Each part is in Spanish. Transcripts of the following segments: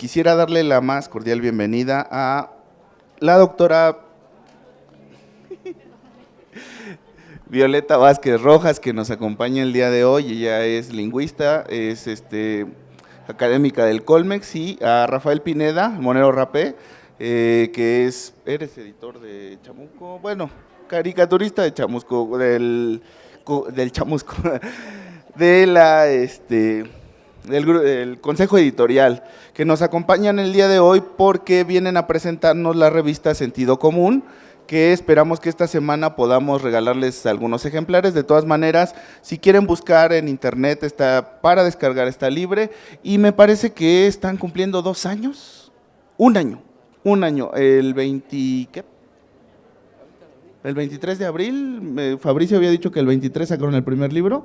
Quisiera darle la más cordial bienvenida a la doctora Violeta Vázquez Rojas, que nos acompaña el día de hoy. Ella es lingüista, es académica del Colmex, y a Rafael Pineda, Monero Rapé, eres editor de Chamusco, bueno, caricaturista de Chamusco, del Chamusco, de la, del Consejo Editorial, que nos acompañan el día de hoy porque vienen a presentarnos la revista Sentido Común, que esperamos que esta semana podamos regalarles algunos ejemplares. De todas maneras, si quieren buscar en internet, está para descargar, está libre, y me parece que están cumpliendo 2 años, un año, el 23 de abril, Fabricio había dicho que el 23 sacaron el primer libro,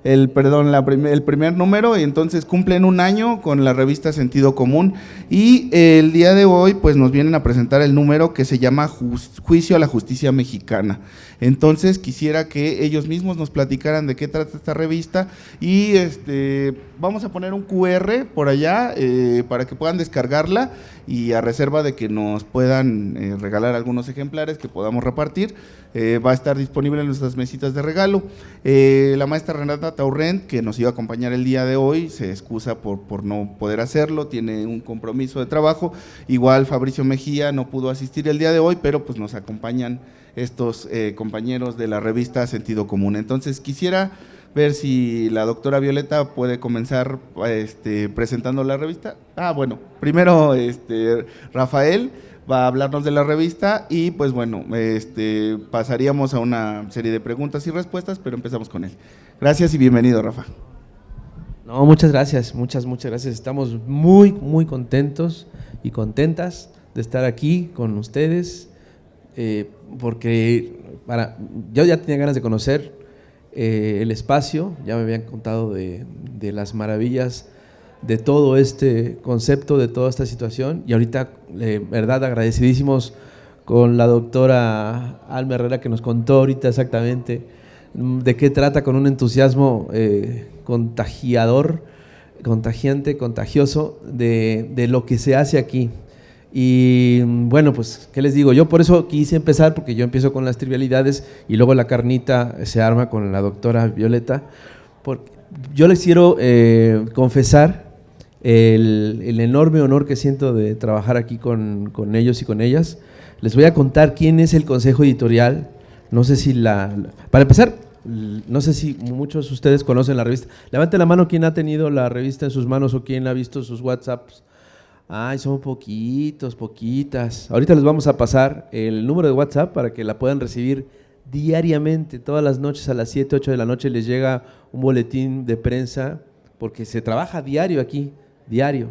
el primer número, y entonces cumplen 1 año con la revista Sentido Común, y el día de hoy pues nos vienen a presentar el número que se llama Juicio a la Justicia Mexicana. Entonces quisiera que ellos mismos nos platicaran de qué trata esta revista, y vamos a poner un QR por allá para que puedan descargarla, y a reserva de que nos puedan regalar algunos ejemplares que podamos repartir, va a estar disponible en nuestras mesitas de regalo. La maestra Renata Taurrent, que nos iba a acompañar el día de hoy, se excusa por no poder hacerlo, tiene un compromiso de trabajo. Igual Fabricio Mejía no pudo asistir el día de hoy, pero pues nos acompañan estos compañeros de la revista Sentido Común. Entonces quisiera ver si la doctora Violeta puede comenzar presentando la revista. Bueno, primero Rafael va a hablarnos de la revista, y pues bueno, pasaríamos a una serie de preguntas y respuestas, pero empezamos con él. Gracias y bienvenido, Rafa. No, muchas gracias, muchas gracias. Estamos muy contentos y contentas de estar aquí con ustedes, porque yo ya tenía ganas de conocer el espacio, ya me habían contado de las maravillas de todo este concepto, de toda esta situación, y ahorita, verdad, agradecidísimos con la doctora Alma Herrera, que nos contó ahorita exactamente de qué trata, con un entusiasmo contagiante, contagioso, de lo que se hace aquí. Y bueno, pues, ¿qué les digo? Yo por eso quise empezar, porque yo empiezo con las trivialidades y luego la carnita se arma con la doctora Violeta, porque yo les quiero confesar el enorme honor que siento de trabajar aquí con ellos y con ellas. Les voy a contar quién es el Consejo Editorial. No sé si para empezar, no sé si muchos de ustedes conocen la revista. Levanten la mano quien ha tenido la revista en sus manos o quien ha visto sus WhatsApps. Ay, son poquitas. Ahorita les vamos a pasar el número de WhatsApp para que la puedan recibir diariamente. Todas las noches a las 7, 8 de la noche les llega un boletín de prensa, porque se trabaja diario aquí, diario.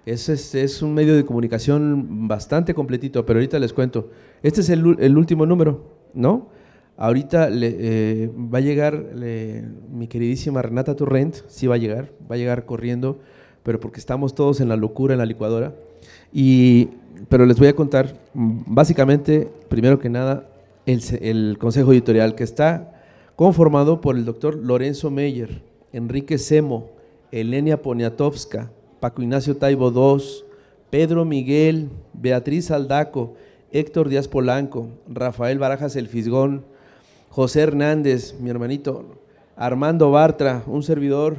Es un medio de comunicación bastante completito, pero ahorita les cuento. Este es el último número, ¿no? Ahorita va a llegar mi queridísima Renata Taurrent, sí va a llegar corriendo, pero porque estamos todos en la locura, en la licuadora. Pero les voy a contar, básicamente, primero que nada, el Consejo Editorial, que está conformado por el doctor Lorenzo Meyer, Enrique Semo, Elenia Poniatowska, Paco Ignacio Taibo II, Pedro Miguel, Beatriz Aldaco, Héctor Díaz Polanco, Rafael Barajas El Fisgón, José Hernández, mi hermanito, Armando Bartra, un servidor,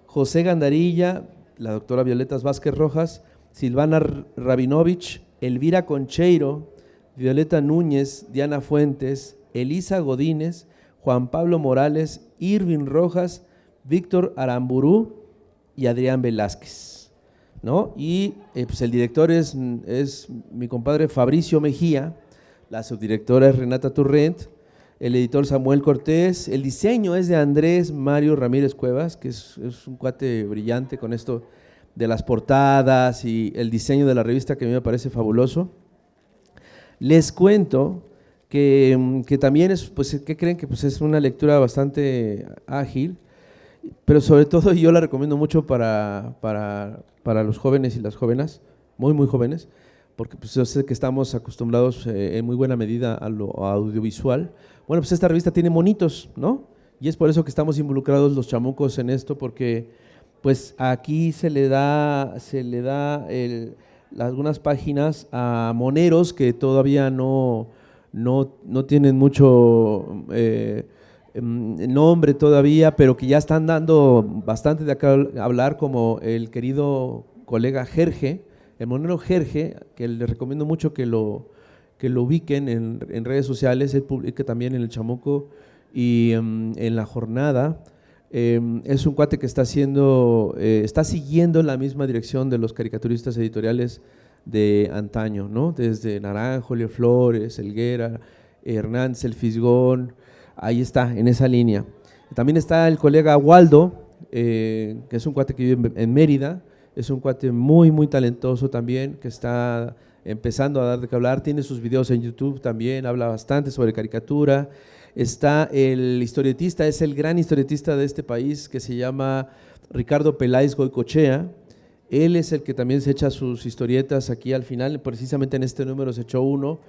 José Gandarilla, la doctora Violeta Vázquez Rojas, Silvana Rabinovich, Elvira Concheiro, Violeta Núñez, Diana Fuentes, Elisa Godínez, Juan Pablo Morales, Irving Rojas, Víctor Aramburú y Adrián Velázquez, ¿no? Y pues el director es mi compadre Fabricio Mejía, la subdirectora es Renata Taurrent, el editor Samuel Cortés, el diseño es de Andrés Mario Ramírez Cuevas, que es un cuate brillante con esto de las portadas y el diseño de la revista, que a mí me parece fabuloso. Les cuento que también es, pues, ¿qué creen? Que pues es una lectura bastante ágil, pero sobre todo yo la recomiendo mucho para los jóvenes y las jóvenes, muy jóvenes, porque pues yo sé que estamos acostumbrados en muy buena medida a lo audiovisual. Bueno, pues esta revista tiene monitos, ¿no? Y es por eso que estamos involucrados los chamucos en esto, porque pues aquí se le da algunas páginas a moneros que todavía no tienen mucho nombre todavía, pero que ya están dando bastante de acá a hablar, como el querido colega Jerge, el monero Jerge, que le recomiendo mucho que lo ubiquen en redes sociales. Él publica también en El Chamuco y en La Jornada. Es un cuate que está siguiendo la misma dirección de los caricaturistas editoriales de antaño, ¿no? Desde Naranjo, Leo Flores, Helguera, Hernández, El Fisgón, ahí está, en esa línea. También está el colega Waldo, que es un cuate que vive en Mérida, es un cuate muy, muy talentoso también, que está empezando a dar de qué hablar, tiene sus videos en YouTube también, habla bastante sobre caricatura. Está el historietista, es el gran historietista de este país, que se llama Ricardo Peláez Goicochea. Él es el que también se echa sus historietas aquí al final, precisamente en este número se echó uno,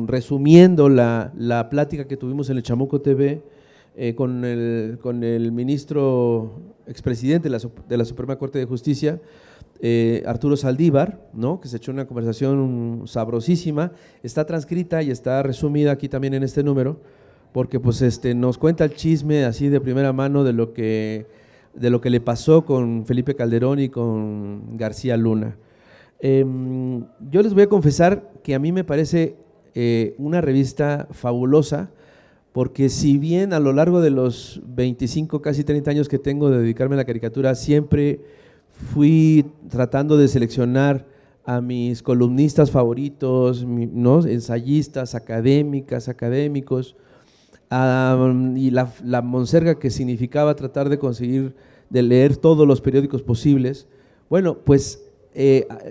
resumiendo la plática que tuvimos en el Chamuco TV con el ministro expresidente de la Suprema Corte de Justicia, Arturo Saldívar, ¿no? Que se echó una conversación sabrosísima, está transcrita y está resumida aquí también en este número, porque pues nos cuenta el chisme así de primera mano de lo que le pasó con Felipe Calderón y con García Luna. Yo les voy a confesar que a mí me parece una revista fabulosa, porque si bien a lo largo de los 25, casi 30 años que tengo de dedicarme a la caricatura, siempre fui tratando de seleccionar a mis columnistas favoritos, ¿no? Ensayistas, académicos, y la monserga que significaba tratar de conseguir, de leer todos los periódicos posibles. Bueno, pues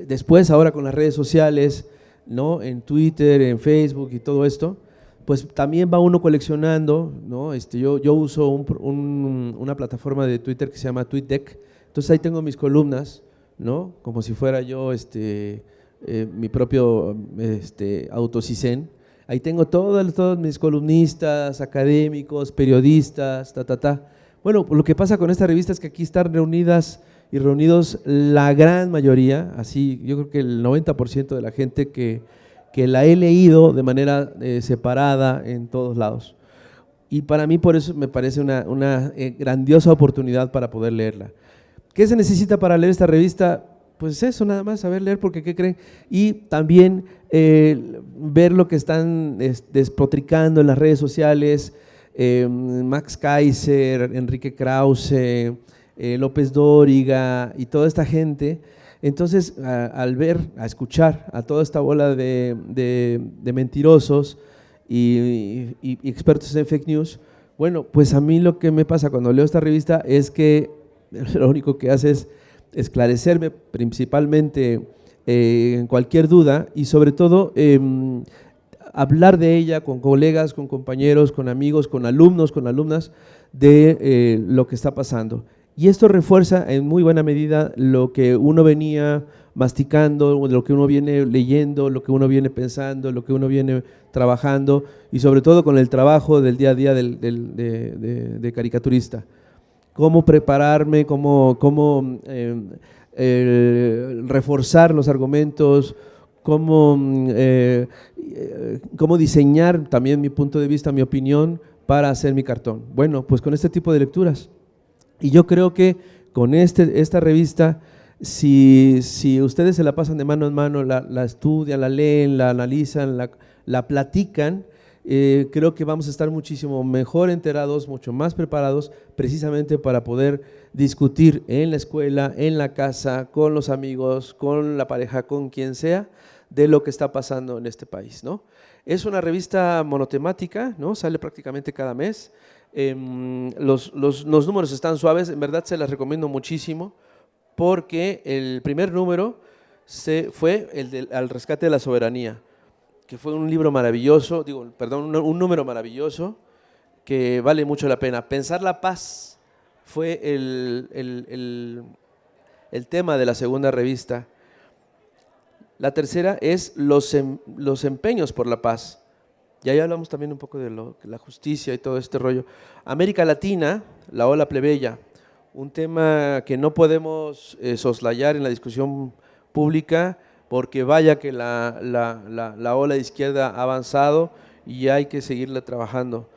después ahora con las redes sociales, ¿no? En Twitter, en Facebook y todo esto, pues también va uno coleccionando, ¿no? Yo uso una plataforma de Twitter que se llama TweetDeck. Entonces ahí tengo mis columnas, ¿no? Como si fuera yo mi propio autocisen. Ahí tengo todos mis columnistas, académicos, periodistas, Bueno, lo que pasa con esta revista es que aquí están reunidas y reunidos la gran mayoría, así yo creo que el 90% de la gente que la he leído de manera separada en todos lados. Y para mí por eso me parece una grandiosa oportunidad para poder leerla. ¿Qué se necesita para leer esta revista? Pues eso, nada más, saber leer, porque ¿qué creen? Y también ver lo que están despotricando en las redes sociales, Max Kaiser, Enrique Krause, López Dóriga y toda esta gente. Entonces, al escuchar a toda esta bola de mentirosos y expertos en fake news, bueno, pues a mí lo que me pasa cuando leo esta revista es que lo único que hace es esclarecerme principalmente en cualquier duda, y sobre todo hablar de ella con colegas, con compañeros, con amigos, con alumnos, con alumnas, de lo que está pasando. Y esto refuerza en muy buena medida lo que uno venía masticando, lo que uno viene leyendo, lo que uno viene pensando, lo que uno viene trabajando, y sobre todo con el trabajo del día a día de caricaturista. Cómo prepararme, cómo reforzar los argumentos, cómo diseñar también mi punto de vista, mi opinión, para hacer mi cartón. Bueno, pues con este tipo de lecturas. Y yo creo que con esta revista, si ustedes se la pasan de mano en mano, la estudian, la leen, la analizan, la platican, creo que vamos a estar muchísimo mejor enterados, mucho más preparados, precisamente para poder discutir en la escuela, en la casa, con los amigos, con la pareja, con quien sea, de lo que está pasando en este país, ¿no? Es una revista monotemática, ¿no? Sale prácticamente cada mes. Los números están suaves, en verdad se las recomiendo muchísimo, porque el primer número fue al rescate de la soberanía, que fue un libro maravilloso, un número maravilloso, que vale mucho la pena. Pensar la paz fue el tema de la segunda revista. La tercera es los empeños por la paz. Y ahí hablamos también un poco de la justicia y todo este rollo. América Latina, la ola plebeya, un tema que no podemos soslayar en la discusión pública, porque vaya que la ola de izquierda ha avanzado y hay que seguirla trabajando.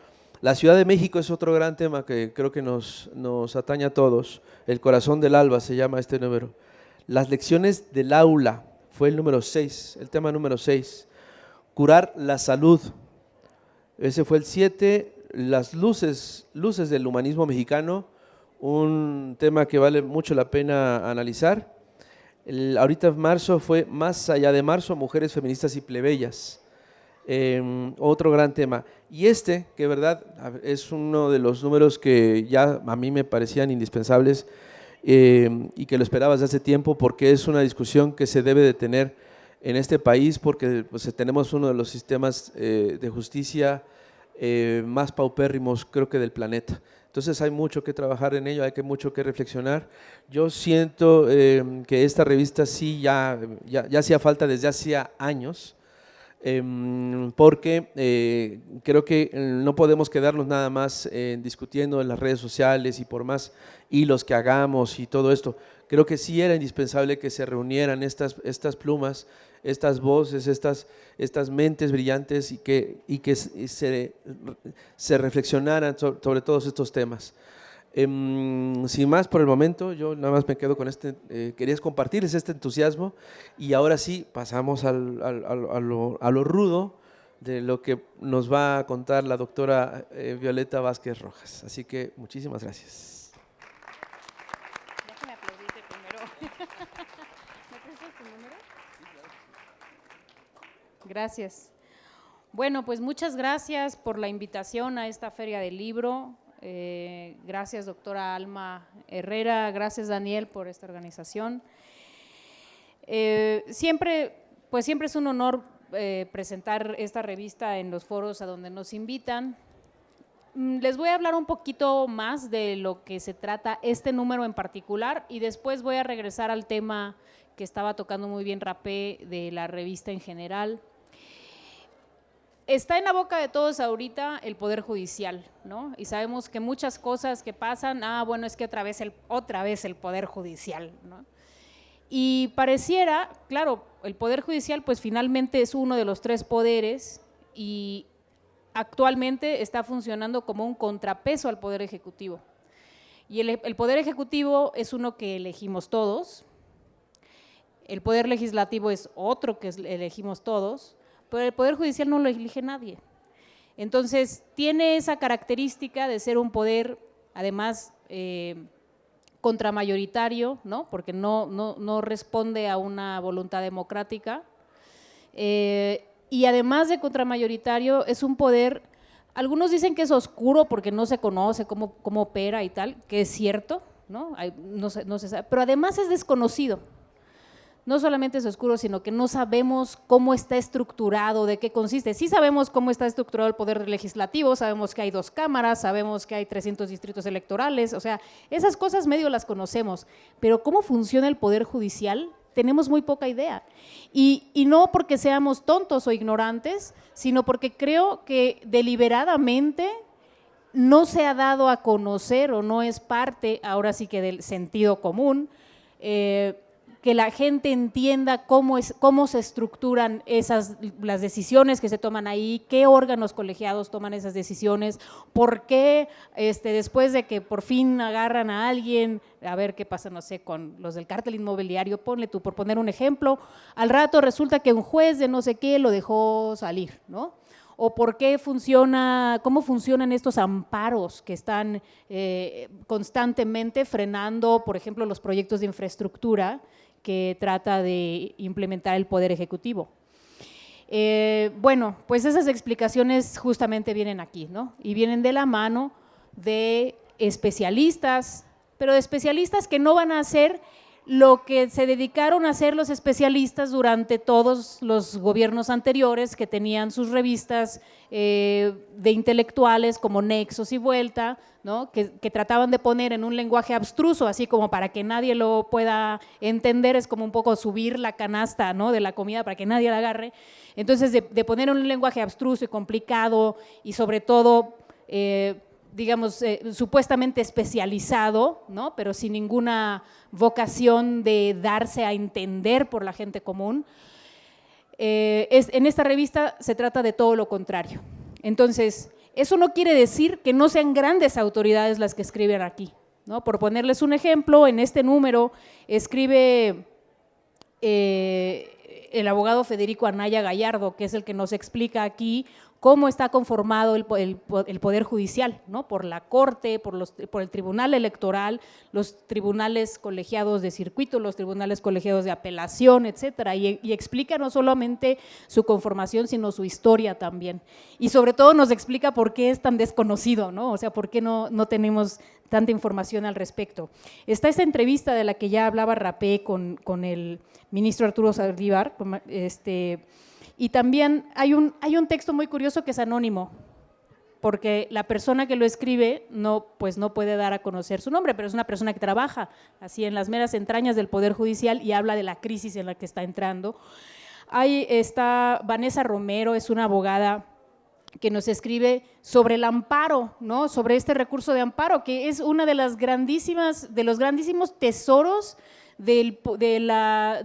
La Ciudad de México es otro gran tema que creo que nos atañe a todos. El corazón del alba se llama este número. Las lecciones del aula fue el número 6, el tema número 6. Curar la salud. Ese fue el 7. Las luces del humanismo mexicano, un tema que vale mucho la pena analizar. Ahorita en marzo fue Más allá de marzo, mujeres feministas y plebeyas. Otro gran tema. Y que verdad es uno de los números que ya a mí me parecían indispensables y que lo esperaba desde hace tiempo, porque es una discusión que se debe de tener en este país, porque pues, tenemos uno de los sistemas de justicia más paupérrimos, creo que del planeta. Entonces hay mucho que trabajar en ello, hay mucho que reflexionar. Yo siento que esta revista sí ya hacía falta desde hacía años, porque creo que no podemos quedarnos nada más discutiendo en las redes sociales y por más hilos que hagamos y todo esto. Creo que sí era indispensable que se reunieran estas plumas, estas voces, estas mentes brillantes y que se reflexionaran sobre todos estos temas. Sin más por el momento, yo nada más me quedo con quería compartirles este entusiasmo y ahora sí pasamos a lo rudo de lo que nos va a contar la doctora Violeta Vázquez Rojas. Así que muchísimas gracias. Déjame aplaudirte primero. ¿Me prestas tu número? Gracias. Bueno, pues muchas gracias por la invitación a esta Feria del Libro. Gracias, doctora Alma Herrera, gracias, Daniel, por esta organización. Siempre es un honor presentar esta revista en los foros a donde nos invitan. Les voy a hablar un poquito más de lo que se trata este número en particular y después voy a regresar al tema que estaba tocando muy bien Rapé de la revista en general. Está en la boca de todos ahorita el Poder Judicial, ¿no? Y sabemos que muchas cosas que pasan, bueno, es que otra vez el Poder Judicial, ¿no? Y pareciera, claro, el Poder Judicial pues finalmente es uno de los 3 poderes y actualmente está funcionando como un contrapeso al Poder Ejecutivo. Y el Poder Ejecutivo es uno que elegimos todos, el Poder Legislativo es otro que elegimos todos, pero el Poder Judicial no lo elige nadie. Entonces, tiene esa característica de ser un poder, además, contramayoritario, ¿no? Porque no responde a una voluntad democrática, y además de contramayoritario, es un poder, algunos dicen que es oscuro porque no se conoce cómo opera y tal, que es cierto, ¿no? No se sabe, pero además es desconocido. No solamente es oscuro, sino que no sabemos cómo está estructurado, de qué consiste. Sí sabemos cómo está estructurado el Poder Legislativo, sabemos que hay 2 cámaras, sabemos que hay 300 distritos electorales, o sea, esas cosas medio las conocemos, pero cómo funciona el Poder Judicial tenemos muy poca idea. Y no porque seamos tontos o ignorantes, sino porque creo que deliberadamente no se ha dado a conocer o no es parte, ahora sí que del sentido común, que la gente entienda cómo se estructuran las decisiones que se toman ahí, qué órganos colegiados toman esas decisiones, por qué después de que por fin agarran a alguien, a ver qué pasa, no sé, con los del cártel inmobiliario, ponle tú, por poner un ejemplo, al rato resulta que un juez de no sé qué lo dejó salir, ¿no? O por qué cómo funcionan estos amparos que están constantemente frenando, por ejemplo, los proyectos de infraestructura que trata de implementar el Poder Ejecutivo. Bueno, pues esas explicaciones justamente vienen aquí, ¿no? Y vienen de la mano de especialistas, pero de especialistas que no van a hacer lo que se dedicaron a hacer los especialistas durante todos los gobiernos anteriores, que tenían sus revistas de intelectuales como Nexos y Vuelta, ¿no? que trataban de poner en un lenguaje abstruso, así como para que nadie lo pueda entender, es como un poco subir la canasta, ¿no? de la comida para que nadie la agarre. Entonces, de poner en un lenguaje abstruso y complicado y sobre todo digamos, supuestamente especializado, ¿no? Pero sin ninguna vocación de darse a entender por la gente común. En esta revista se trata de todo lo contrario. Entonces, eso no quiere decir que no sean grandes autoridades las que escriben aquí, ¿no? Por ponerles un ejemplo, en este número escribe el abogado Federico Anaya Gallardo, que es el que nos explica aquí cómo está conformado el Poder Judicial, ¿no? Por la Corte, por el Tribunal Electoral, los tribunales colegiados de circuito, los tribunales colegiados de apelación, etcétera, y explica no solamente su conformación, sino su historia también. Y sobre todo nos explica por qué es tan desconocido, ¿no? O sea, por qué no tenemos tanta información al respecto. Está esta entrevista de la que ya hablaba Rapé con el ministro Arturo Saldívar, y también hay un texto muy curioso que es anónimo, porque la persona que lo escribe pues no puede dar a conocer su nombre, pero es una persona que trabaja así en las meras entrañas del Poder Judicial y habla de la crisis en la que está entrando. Ahí está Vanessa Romero, es una abogada que nos escribe sobre el amparo, ¿no? Sobre este recurso de amparo, que es una de los grandísimos tesoros de la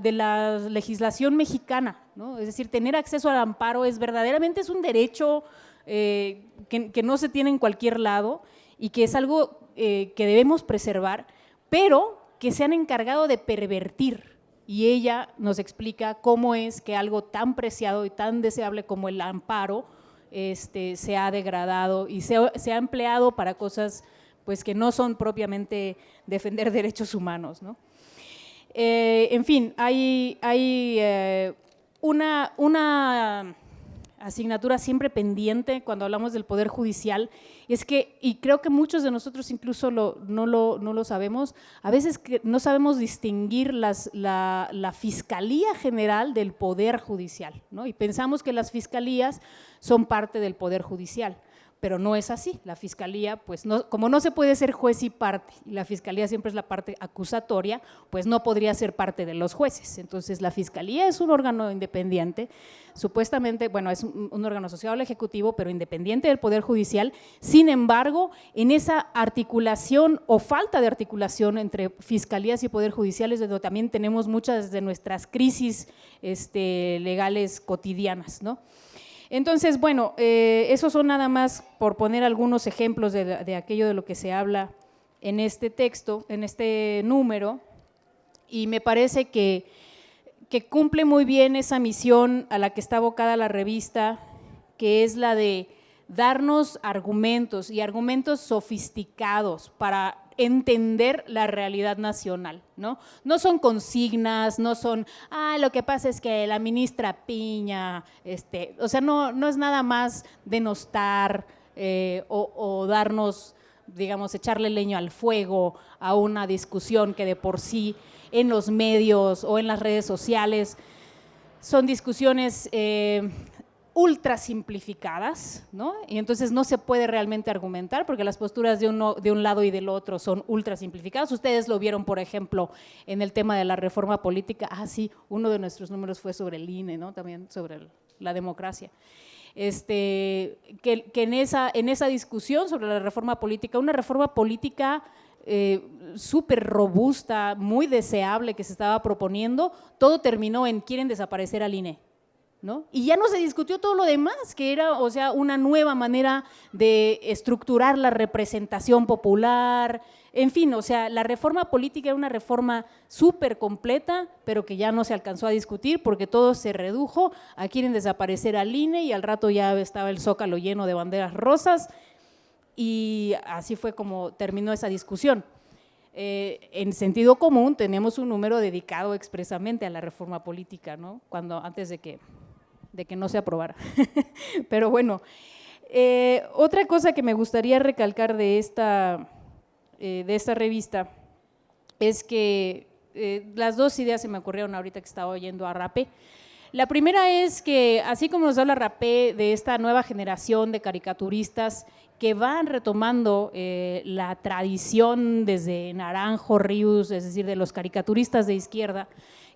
legislación mexicana, ¿no? Es decir, tener acceso al amparo verdaderamente es un derecho que no se tiene en cualquier lado y que es algo que debemos preservar, pero que se han encargado de pervertir. Y ella nos explica cómo es que algo tan preciado y tan deseable como el amparo se ha degradado y se ha empleado para cosas pues, que no son propiamente defender derechos humanos, ¿no? En fin, hay una asignatura siempre pendiente cuando hablamos del Poder Judicial, y creo que muchos de nosotros incluso no lo sabemos, a veces que no sabemos distinguir la Fiscalía General del Poder Judicial, ¿no? Y pensamos que las fiscalías son parte del Poder Judicial, pero no es así. La Fiscalía, pues como no se puede ser juez y parte, y la Fiscalía siempre es la parte acusatoria, pues no podría ser parte de los jueces. Entonces la Fiscalía es un órgano independiente, supuestamente, bueno, es un órgano asociado al Ejecutivo, pero independiente del Poder Judicial. Sin embargo, en esa articulación o falta de articulación entre Fiscalías y Poder Judicial es donde también tenemos muchas de nuestras crisis legales cotidianas, ¿no? Entonces, bueno, esos son nada más por poner algunos ejemplos de aquello de lo que se habla en este texto, en este número, y me parece que cumple muy bien esa misión a la que está abocada la revista, que es la de darnos argumentos y argumentos sofisticados para entender la realidad nacional, ¿no? No son consignas, no son, lo que pasa es que la ministra Piña, o sea, no es nada más denostar o darnos, digamos, echarle leña al fuego a una discusión que de por sí en los medios o en las redes sociales son discusiones ultra simplificadas, ¿no? Y entonces no se puede realmente argumentar porque las posturas de un lado y del otro son ultra simplificadas. Ustedes lo vieron, por ejemplo, en el tema de la reforma política. Sí, uno de nuestros números fue sobre el INE, ¿no? También sobre la democracia. Que en esa discusión sobre la reforma política, una reforma política súper robusta, muy deseable que se estaba proponiendo, todo terminó en quieren desaparecer al INE, ¿no? Y ya no se discutió todo lo demás, que era, o sea, una nueva manera de estructurar la representación popular, en fin, o sea, la reforma política era una reforma súper completa, pero que ya no se alcanzó a discutir porque todo se redujo a quieren desaparecer al INE y al rato ya estaba el Zócalo lleno de banderas rosas y así fue como terminó esa discusión. En sentido común tenemos un número dedicado expresamente a la reforma política, ¿no? Antes de que no se aprobara. Pero bueno, otra cosa que me gustaría recalcar de esta revista es que las dos ideas se me ocurrieron ahorita que estaba oyendo a Rapé. La primera es que, así como nos habla Rapé de esta nueva generación de caricaturistas que van retomando la tradición desde Naranjo, Ríos, es decir, de los caricaturistas de izquierda,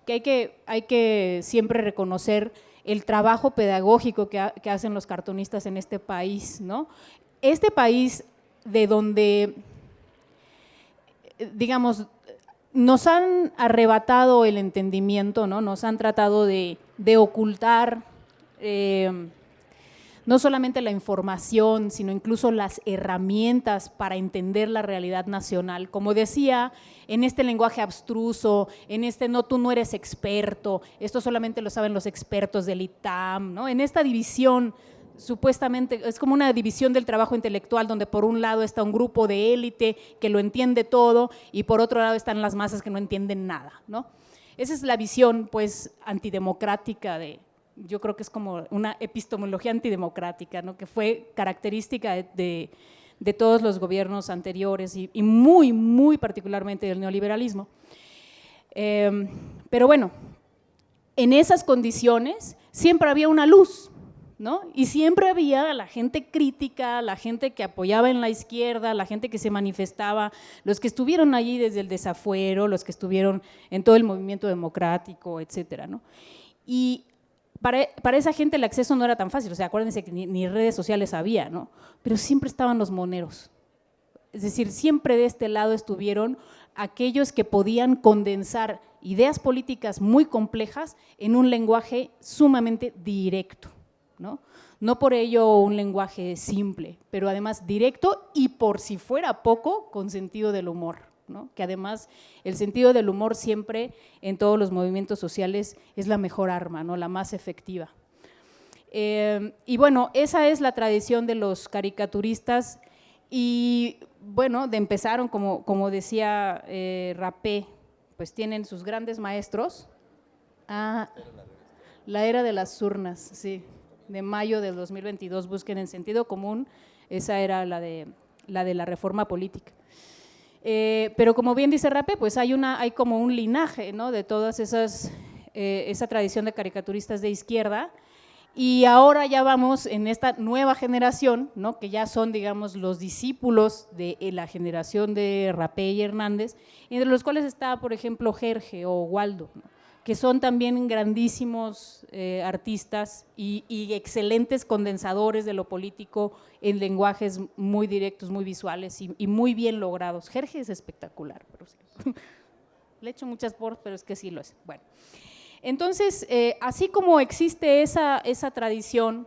que hay que siempre reconocer el trabajo pedagógico que hacen los cartunistas en este país, ¿no? Este país de donde, digamos, nos han arrebatado el entendimiento, ¿no? Nos han tratado de ocultar no solamente la información, sino incluso las herramientas para entender la realidad nacional. Como decía, en este lenguaje abstruso, en este no, tú no eres experto, esto solamente lo saben los expertos del ITAM, ¿no? En esta división, supuestamente, es como una división del trabajo intelectual, donde por un lado está un grupo de élite que lo entiende todo y por otro lado están las masas que no entienden nada, ¿no? Esa es la visión, pues, antidemocrática yo creo que es como una epistemología antidemocrática, ¿no? Que fue característica de todos los gobiernos anteriores y muy, muy particularmente del neoliberalismo. Pero bueno, en esas condiciones siempre había una luz, ¿no? Y siempre había la gente crítica, la gente que apoyaba en la izquierda, la gente que se manifestaba, los que estuvieron allí desde el desafuero, los que estuvieron en todo el movimiento democrático, etcétera, ¿no? Y para esa gente el acceso no era tan fácil, o sea, acuérdense que ni redes sociales había, ¿no? Pero siempre estaban los moneros. Es decir, siempre de este lado estuvieron aquellos que podían condensar ideas políticas muy complejas en un lenguaje sumamente directo, ¿no? No por ello un lenguaje simple, pero además directo y por si fuera poco, con sentido del humor, ¿no? Que además el sentido del humor siempre en todos los movimientos sociales es la mejor arma, ¿no? La más efectiva. Y bueno, esa es la tradición de los caricaturistas y bueno, empezaron, como decía Rapé, pues tienen sus grandes maestros. La era de las urnas, sí, de mayo del 2022, busquen en Sentido Común, esa era la de la reforma política. Pero como bien dice Rapé, pues hay como un linaje, ¿no? De todas esa tradición de caricaturistas de izquierda, y ahora ya vamos en esta nueva generación, ¿no? Que ya son, digamos, los discípulos de la generación de Rapé y Hernández, entre los cuales está, por ejemplo, Jerge o Waldo, ¿no? Que son también grandísimos artistas y excelentes condensadores de lo político en lenguajes muy directos, muy visuales y muy bien logrados. Jerge es espectacular, pero sí. Le echo muchas porras, pero es que sí lo es. Bueno, entonces, así como existe esa tradición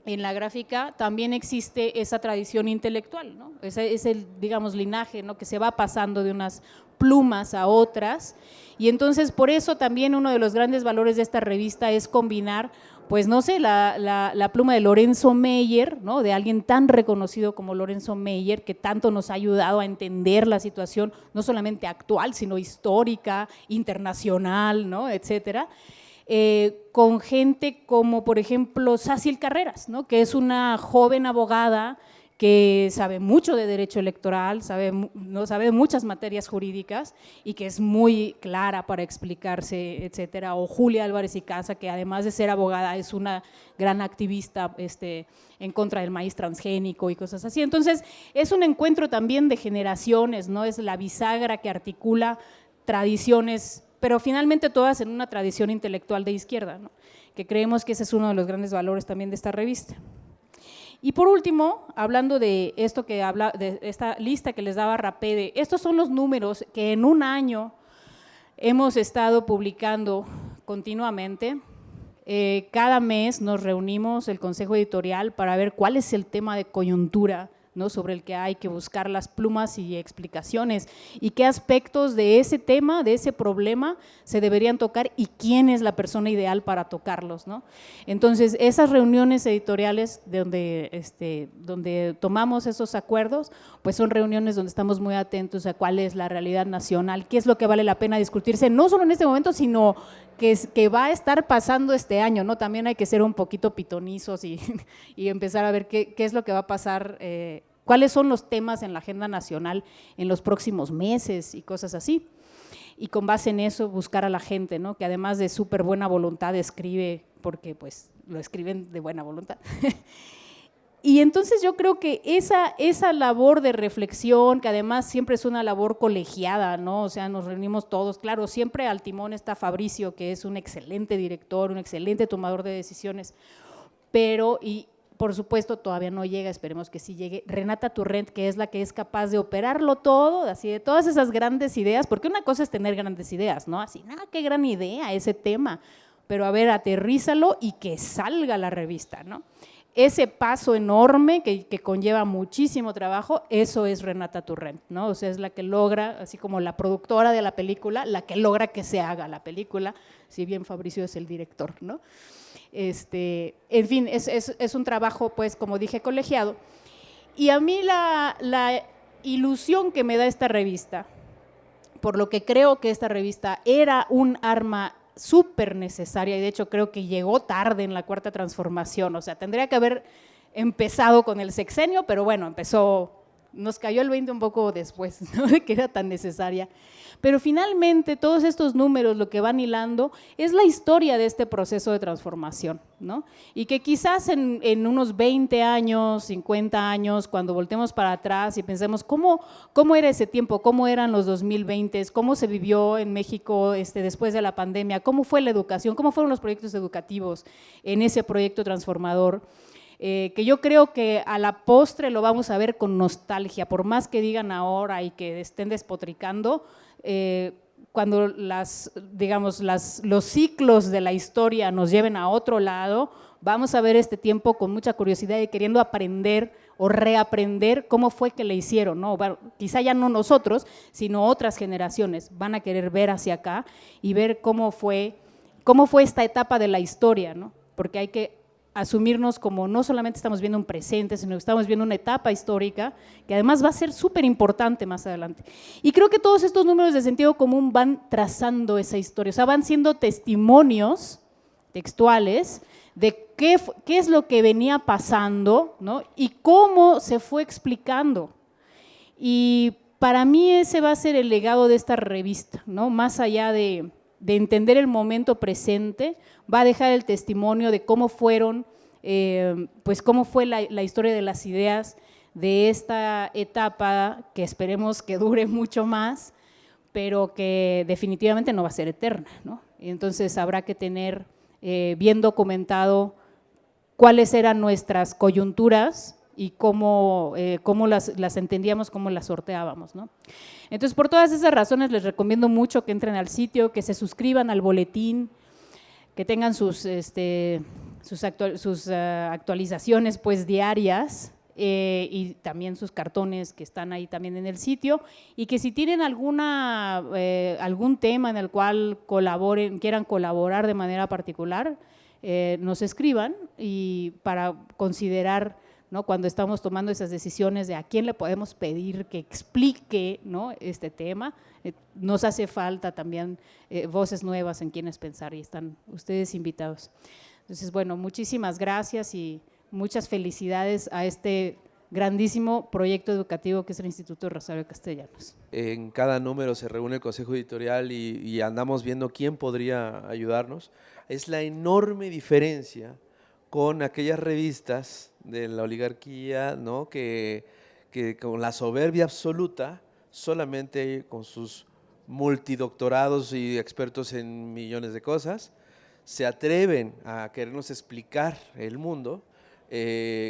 en la gráfica, también existe esa tradición intelectual, ¿no? Ese es el, digamos, linaje, ¿no? Que se va pasando de unas plumas a otras, y entonces por eso también uno de los grandes valores de esta revista es combinar, pues no sé, la pluma de Lorenzo Meyer, ¿no? De alguien tan reconocido como Lorenzo Meyer, que tanto nos ha ayudado a entender la situación, no solamente actual, sino histórica, internacional, ¿no? Etcétera. Con gente como, por ejemplo, Sácil Carreras, ¿no? Que es una joven abogada que sabe mucho de derecho electoral, sabe muchas materias jurídicas y que es muy clara para explicarse, etcétera. O Julia Álvarez y Casa, que además de ser abogada es una gran activista en contra del maíz transgénico y cosas así. Entonces, es un encuentro también de generaciones, ¿no? Es la bisagra que articula tradiciones, pero finalmente todas en una tradición intelectual de izquierda, ¿no? Que creemos que ese es uno de los grandes valores también de esta revista. Y por último, hablando de esto que habla, de esta lista que les daba Rapé, estos son los números que en un año hemos estado publicando continuamente. Cada mes nos reunimos el Consejo Editorial para ver cuál es el tema de coyuntura, ¿no? Sobre el que hay que buscar las plumas y explicaciones y qué aspectos de ese tema, de ese problema se deberían tocar y quién es la persona ideal para tocarlos, ¿no? Entonces, esas reuniones editoriales donde tomamos esos acuerdos, pues son reuniones donde estamos muy atentos a cuál es la realidad nacional, qué es lo que vale la pena discutirse, no solo en este momento, sino que va a estar pasando este año, ¿no? También hay que ser un poquito pitonizos y empezar a ver qué es lo que va a pasar, cuáles son los temas en la agenda nacional en los próximos meses y cosas así. Y con base en eso buscar a la gente, ¿no? Que además de súper buena voluntad escribe, porque pues lo escriben de buena voluntad. Y entonces yo creo que esa labor de reflexión, que además siempre es una labor colegiada, ¿no? O sea, nos reunimos todos, claro, siempre al timón está Fabricio, que es un excelente director, un excelente tomador de decisiones, pero por supuesto todavía no llega, esperemos que sí llegue, Renata Turrent, que es la que es capaz de operarlo todo, así de todas esas grandes ideas, porque una cosa es tener grandes ideas, ¿no? Así, qué gran idea ese tema, pero a ver, aterrízalo y que salga la revista, ¿no? Ese paso enorme que conlleva muchísimo trabajo, eso es Renata Turrent, ¿no? O sea, es la que logra, así como la productora de la película, la que logra que se haga la película, si bien Fabricio es el director, ¿no? En fin, es un trabajo, pues, como dije, colegiado. Y a mí la ilusión que me da esta revista, por lo que creo que esta revista era un arma súper necesaria, y de hecho creo que llegó tarde en la Cuarta Transformación, o sea, tendría que haber empezado con el sexenio, pero bueno, nos cayó el 20 un poco después, ¿no? De que era tan necesaria. Pero finalmente todos estos números lo que van hilando es la historia de este proceso de transformación, ¿no? Y que quizás en unos 20 años, 50 años, cuando voltemos para atrás y pensemos cómo era ese tiempo, cómo eran los 2020, cómo se vivió en México después de la pandemia, cómo fue la educación, cómo fueron los proyectos educativos en ese proyecto transformador, que yo creo que a la postre lo vamos a ver con nostalgia, por más que digan ahora y que estén despotricando, cuando los ciclos de la historia nos lleven a otro lado, vamos a ver este tiempo con mucha curiosidad y queriendo aprender o reaprender cómo fue que le hicieron, ¿no? Bueno, quizá ya no nosotros, sino otras generaciones van a querer ver hacia acá y ver cómo fue esta etapa de la historia, ¿no? Porque hay que asumirnos como no solamente estamos viendo un presente, sino que estamos viendo una etapa histórica que además va a ser súper importante más adelante. Y creo que todos estos números de sentido común van trazando esa historia, o sea, van siendo testimonios textuales de qué es lo que venía pasando, ¿no? Y cómo se fue explicando. Y para mí ese va a ser el legado de esta revista, ¿no? Más allá de entender el momento presente, va a dejar el testimonio de cómo fueron, pues cómo fue la historia de las ideas de esta etapa que esperemos que dure mucho más, pero que definitivamente no va a ser eterna, ¿no? Entonces habrá que tener bien documentado cuáles eran nuestras coyunturas y cómo las entendíamos, cómo las sorteábamos, ¿no? Entonces, por todas esas razones, les recomiendo mucho que entren al sitio, que se suscriban al boletín, que tengan sus actualizaciones pues diarias y también sus cartones que están ahí también en el sitio, y que si tienen algún tema en el cual quieran colaborar de manera particular, nos escriban y para considerar, ¿no? Cuando estamos tomando esas decisiones de a quién le podemos pedir que explique, ¿no? Este tema, nos hace falta también voces nuevas en quienes pensar y están ustedes invitados. Entonces, bueno, muchísimas gracias y muchas felicidades a este grandísimo proyecto educativo que es el Instituto Rosario Castellanos. En cada número se reúne el consejo editorial y andamos viendo quién podría ayudarnos. Es la enorme diferencia con aquellas revistas de la oligarquía, ¿no? que con la soberbia absoluta, solamente con sus multidoctorados y expertos en millones de cosas, se atreven a querernos explicar el mundo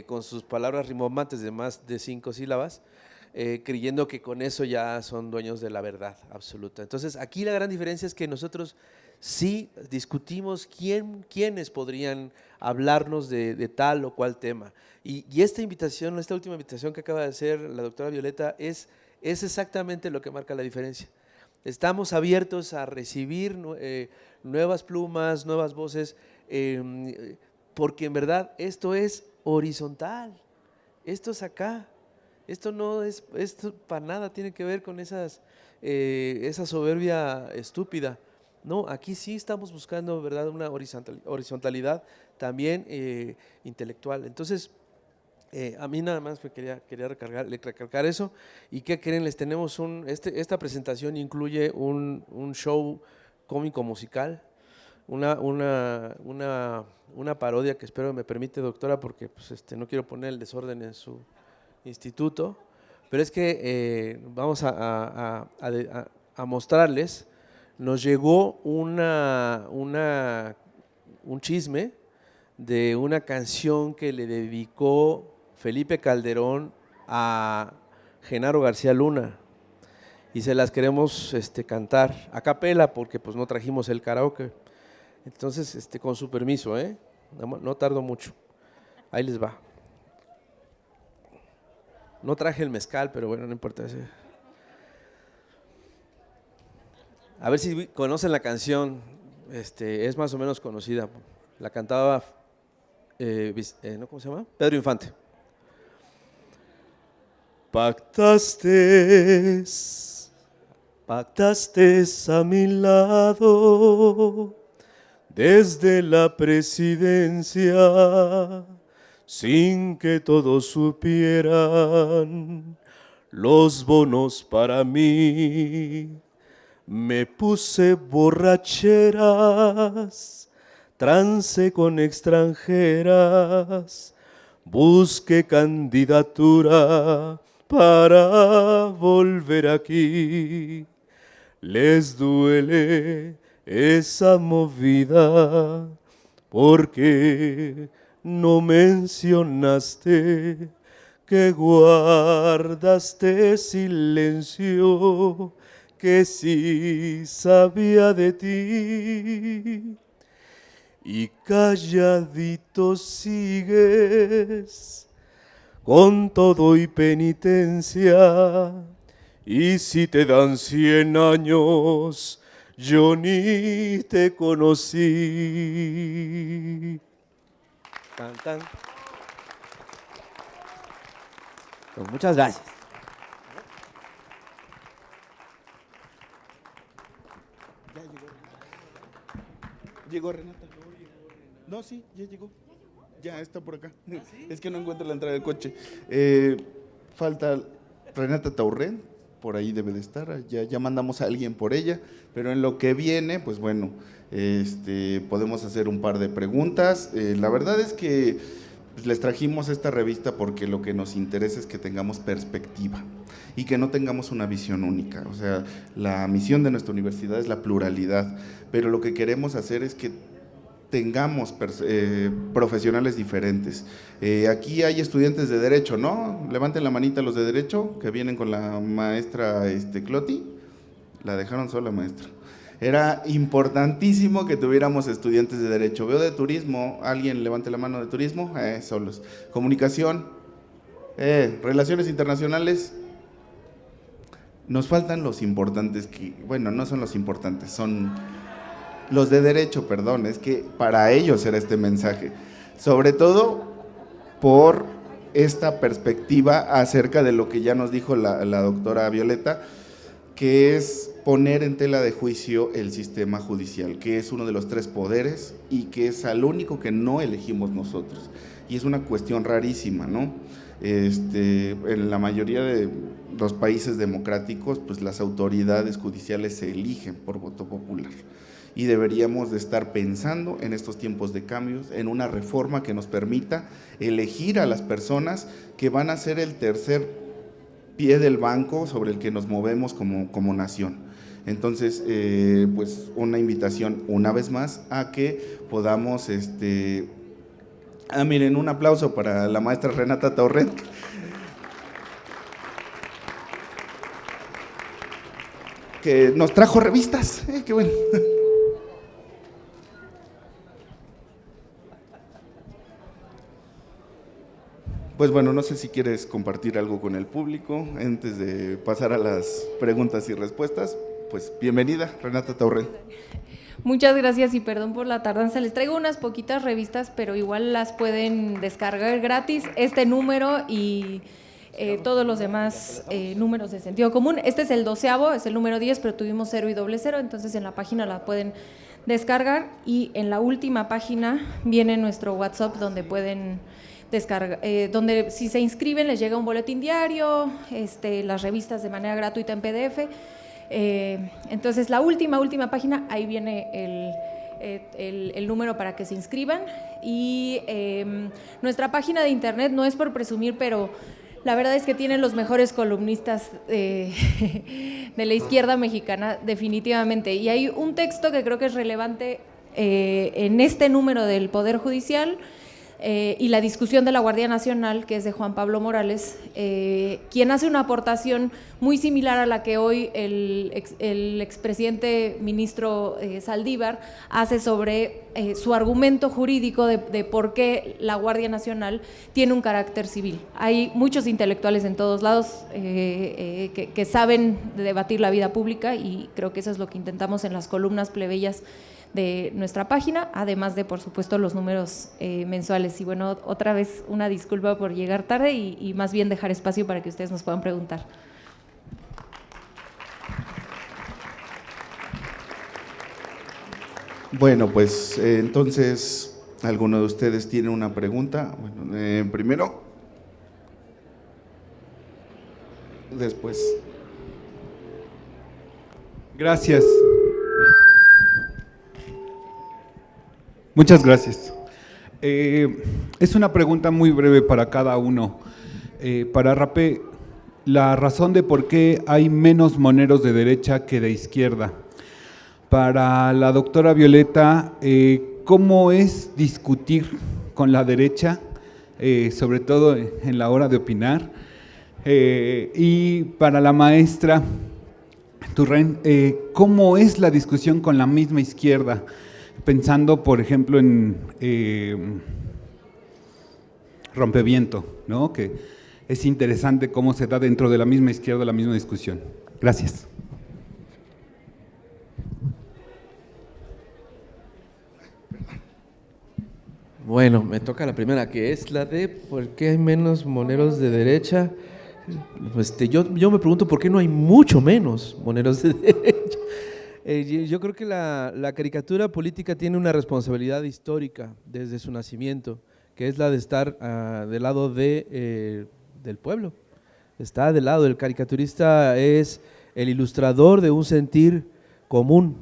con sus palabras rimbombantes de más de 5 sílabas, creyendo que con eso ya son dueños de la verdad absoluta. Entonces, aquí la gran diferencia es que nosotros sí discutimos quiénes podrían hablarnos de tal o cual tema. Y esta invitación, esta última invitación que acaba de hacer la doctora Violeta es exactamente lo que marca la diferencia. Estamos abiertos a recibir nuevas plumas, nuevas voces, porque en verdad esto es horizontal, esto es acá, esto para nada tiene que ver con esa soberbia estúpida. No, aquí sí estamos buscando, ¿verdad?, una horizontalidad también intelectual. Entonces, a mí nada más me quería recalcar eso. ¿Y qué creen? Les tenemos esta presentación incluye un show cómico musical, una parodia que espero me permite, doctora, porque pues, no quiero poner el desorden en su instituto, pero es que vamos a mostrarles. Nos llegó un chisme de una canción que le dedicó Felipe Calderón a Genaro García Luna, y se las queremos cantar a capela porque pues no trajimos el karaoke. Entonces, con su permiso, no tardo mucho. Ahí les va. No traje el mezcal, pero bueno, no importa. A ver si conocen la canción, es más o menos conocida. La cantaba, ¿no? ¿Cómo se llama? Pedro Infante. Pactaste a mi lado desde la presidencia, sin que todos supieran los bonos para mí. Me puse borracheras, trance con extranjeras, busqué candidatura para volver aquí. Les duele esa movida porque no mencionaste que guardaste silencio, que sí sabía de ti. Y calladito sigues con todo y penitencia, y si te dan 100 años, yo ni te conocí. Tan, tan. Pues muchas gracias. Llegó Renata. No, sí, ya llegó. Ya está por acá. ¿Ah, sí? Es que no encuentro la entrada del coche. Falta Renata Taurén, por ahí debe de estar. Ya mandamos a alguien por ella, pero en lo que viene, pues bueno, podemos hacer un par de preguntas. La verdad es que pues, les trajimos esta revista porque lo que nos interesa es que tengamos perspectiva y que no tengamos una visión única. O sea, la misión de nuestra universidad es la pluralidad, pero lo que queremos hacer es que tengamos profesionales diferentes. Aquí hay estudiantes de Derecho, ¿no? Levanten la manita los de Derecho, que vienen con la maestra Cloti. La dejaron sola, maestra. Era importantísimo que tuviéramos estudiantes de Derecho. Veo de Turismo, alguien levante la mano de Turismo, solos. Comunicación, Relaciones Internacionales. Nos faltan los importantes, bueno, no son los importantes, son los de Derecho, perdón, es que para ellos era este mensaje, sobre todo por esta perspectiva acerca de lo que ya nos dijo la doctora Violeta, que es poner en tela de juicio el sistema judicial, que es uno de los 3 poderes y que es al único que no elegimos nosotros, y es una cuestión rarísima, ¿no? En la mayoría de los países democráticos, pues las autoridades judiciales se eligen por voto popular. Y deberíamos de estar pensando en estos tiempos de cambios, en una reforma que nos permita elegir a las personas que van a ser el tercer pie del banco sobre el que nos movemos como nación. Entonces, pues una invitación una vez más a que podamos, miren, un aplauso para la maestra Renata Taurén. Que nos trajo revistas, qué bueno. Pues bueno, no sé si quieres compartir algo con el público antes de pasar a las preguntas y respuestas. Pues bienvenida, Renata Taurén. Muchas gracias y perdón por la tardanza. Les traigo unas poquitas revistas, pero igual las pueden descargar gratis. Este número y todos los demás números de sentido común. Este es el 12avo, es el número 10, pero tuvimos 0 y 00, entonces en la página la pueden descargar y en la última página viene nuestro WhatsApp donde pueden descargar, donde si se inscriben les llega un boletín diario, las revistas de manera gratuita en PDF. Entonces la última página, ahí viene el número para que se inscriban y nuestra página de internet no es por presumir, pero la verdad es que tiene los mejores columnistas de la izquierda mexicana definitivamente, y hay un texto que creo que es relevante en este número del Poder Judicial y la discusión de la Guardia Nacional, que es de Juan Pablo Morales, quien hace una aportación muy similar a la que hoy el expresidente ministro Saldívar hace sobre su argumento jurídico de por qué la Guardia Nacional tiene un carácter civil. Hay muchos intelectuales en todos lados que saben debatir la vida pública, y creo que eso es lo que intentamos en las columnas plebeyas de nuestra página, además de, por supuesto, los números mensuales. Y bueno, otra vez una disculpa por llegar tarde y más bien dejar espacio para que ustedes nos puedan preguntar. Bueno, pues entonces, ¿alguno de ustedes tiene una pregunta? Bueno, primero, después. Gracias. Muchas gracias. Es una pregunta muy breve para cada uno. Para Rapé, la razón de por qué hay menos moneros de derecha que de izquierda. Para la doctora Violeta, ¿cómo es discutir con la derecha, sobre todo en la hora de opinar? Y para la maestra Turren, ¿cómo es la discusión con la misma izquierda? Pensando, por ejemplo, en Rompeviento, ¿no? Que es interesante cómo se da dentro de la misma izquierda la misma discusión. Gracias. Bueno, me toca la primera, que es la de ¿por qué hay menos moneros de derecha? Pues yo me pregunto por qué no hay mucho menos moneros de derecha. Yo creo que la caricatura política tiene una responsabilidad histórica desde su nacimiento, que es la de estar del lado del pueblo. Está del lado, el caricaturista es el ilustrador de un sentir común,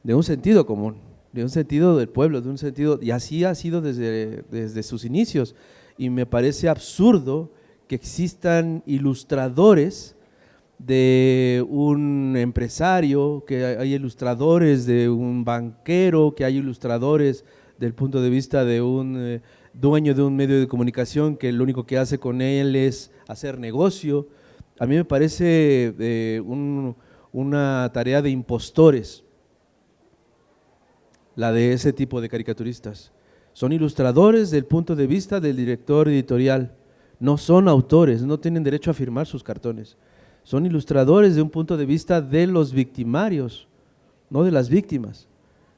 de un sentido común, de un sentido del pueblo, de un sentido, y así ha sido desde sus inicios. Y me parece absurdo que existan ilustradores de un empresario, que hay ilustradores de un banquero, que hay ilustradores del punto de vista de un dueño de un medio de comunicación que lo único que hace con él es hacer negocio. A mí me parece una tarea de impostores la de ese tipo de caricaturistas. Son ilustradores del punto de vista del director editorial, no son autores, no tienen derecho a firmar sus cartones. Son ilustradores de un punto de vista de los victimarios, no de las víctimas.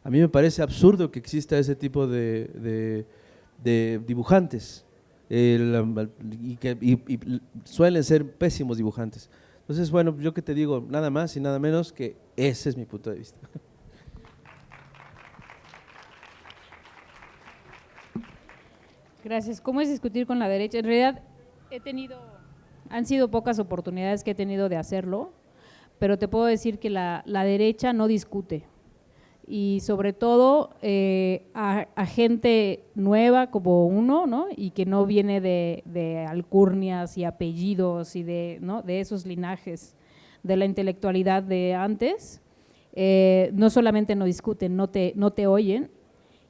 A mí me parece absurdo que exista ese tipo de dibujantes y suelen ser pésimos dibujantes. Entonces, bueno, yo que te digo, nada más y nada menos que ese es mi punto de vista. Gracias. ¿Cómo es discutir con la derecha? En realidad han sido pocas oportunidades que he tenido de hacerlo, pero te puedo decir que la derecha no discute, y sobre todo a gente nueva como uno, ¿no? Y que no viene de alcurnias y apellidos y ¿no? de esos linajes de la intelectualidad de antes, no solamente no discuten, no te oyen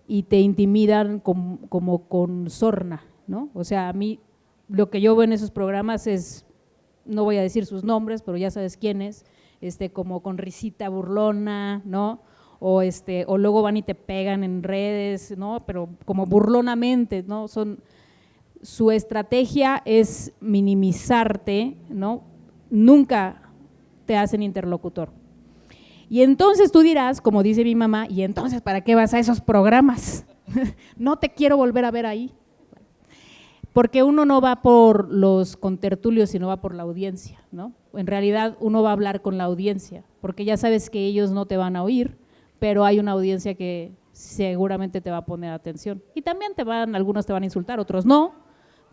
y te intimidan como con sorna, ¿no? O sea, a mí lo que yo veo en esos programas es, no voy a decir sus nombres, pero ya sabes quiénes, como con risita burlona, ¿no? O luego van y te pegan en redes, ¿no? Pero como burlonamente, ¿no? Su estrategia es minimizarte, ¿no? Nunca te hacen interlocutor. Y entonces tú dirás, como dice mi mamá, ¿y entonces para qué vas a esos programas? No te quiero volver a ver ahí. Porque uno no va por los contertulios, sino va por la audiencia, ¿no? En realidad uno va a hablar con la audiencia, porque ya sabes que ellos no te van a oír, pero hay una audiencia que seguramente te va a poner atención. Y también algunos te van a insultar, otros no,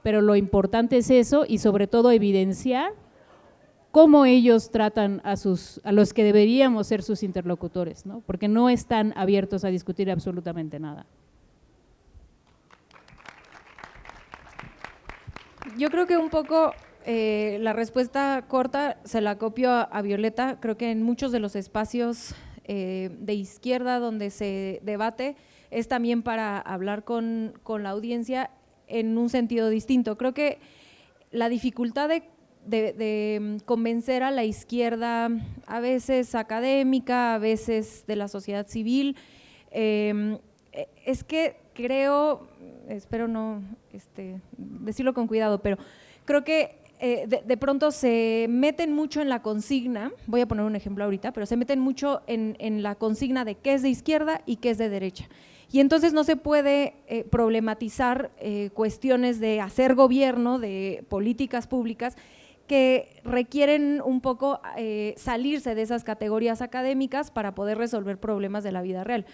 pero lo importante es eso, y sobre todo evidenciar cómo ellos tratan a los que deberíamos ser sus interlocutores, ¿no? Porque no están abiertos a discutir absolutamente nada. Yo creo que un poco la respuesta corta se la copio a Violeta. Creo que en muchos de los espacios de izquierda donde se debate es también para hablar con la audiencia en un sentido distinto. Creo que la dificultad de convencer a la izquierda, a veces académica, a veces de la sociedad civil, es que creo, espero no decirlo con cuidado, pero creo que de pronto se meten mucho en la consigna, voy a poner un ejemplo ahorita, pero se meten mucho en la consigna de qué es de izquierda y qué es de derecha. Y entonces no se puede problematizar cuestiones de hacer gobierno, de políticas públicas que requieren un poco salirse de esas categorías académicas para poder resolver problemas de la vida real.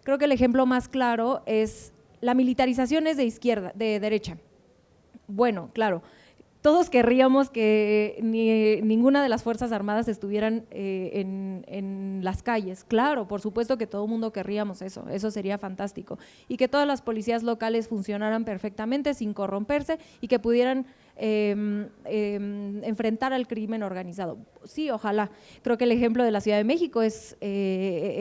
Creo que el ejemplo más claro es la militarización es de izquierda, de derecha. Bueno, claro, todos querríamos que ninguna de las Fuerzas Armadas estuvieran en las calles. Claro, por supuesto que todo el mundo querríamos eso sería fantástico. Y que todas las policías locales funcionaran perfectamente sin corromperse y que pudieran enfrentar al crimen organizado. Sí, ojalá. Creo que el ejemplo de la Ciudad de México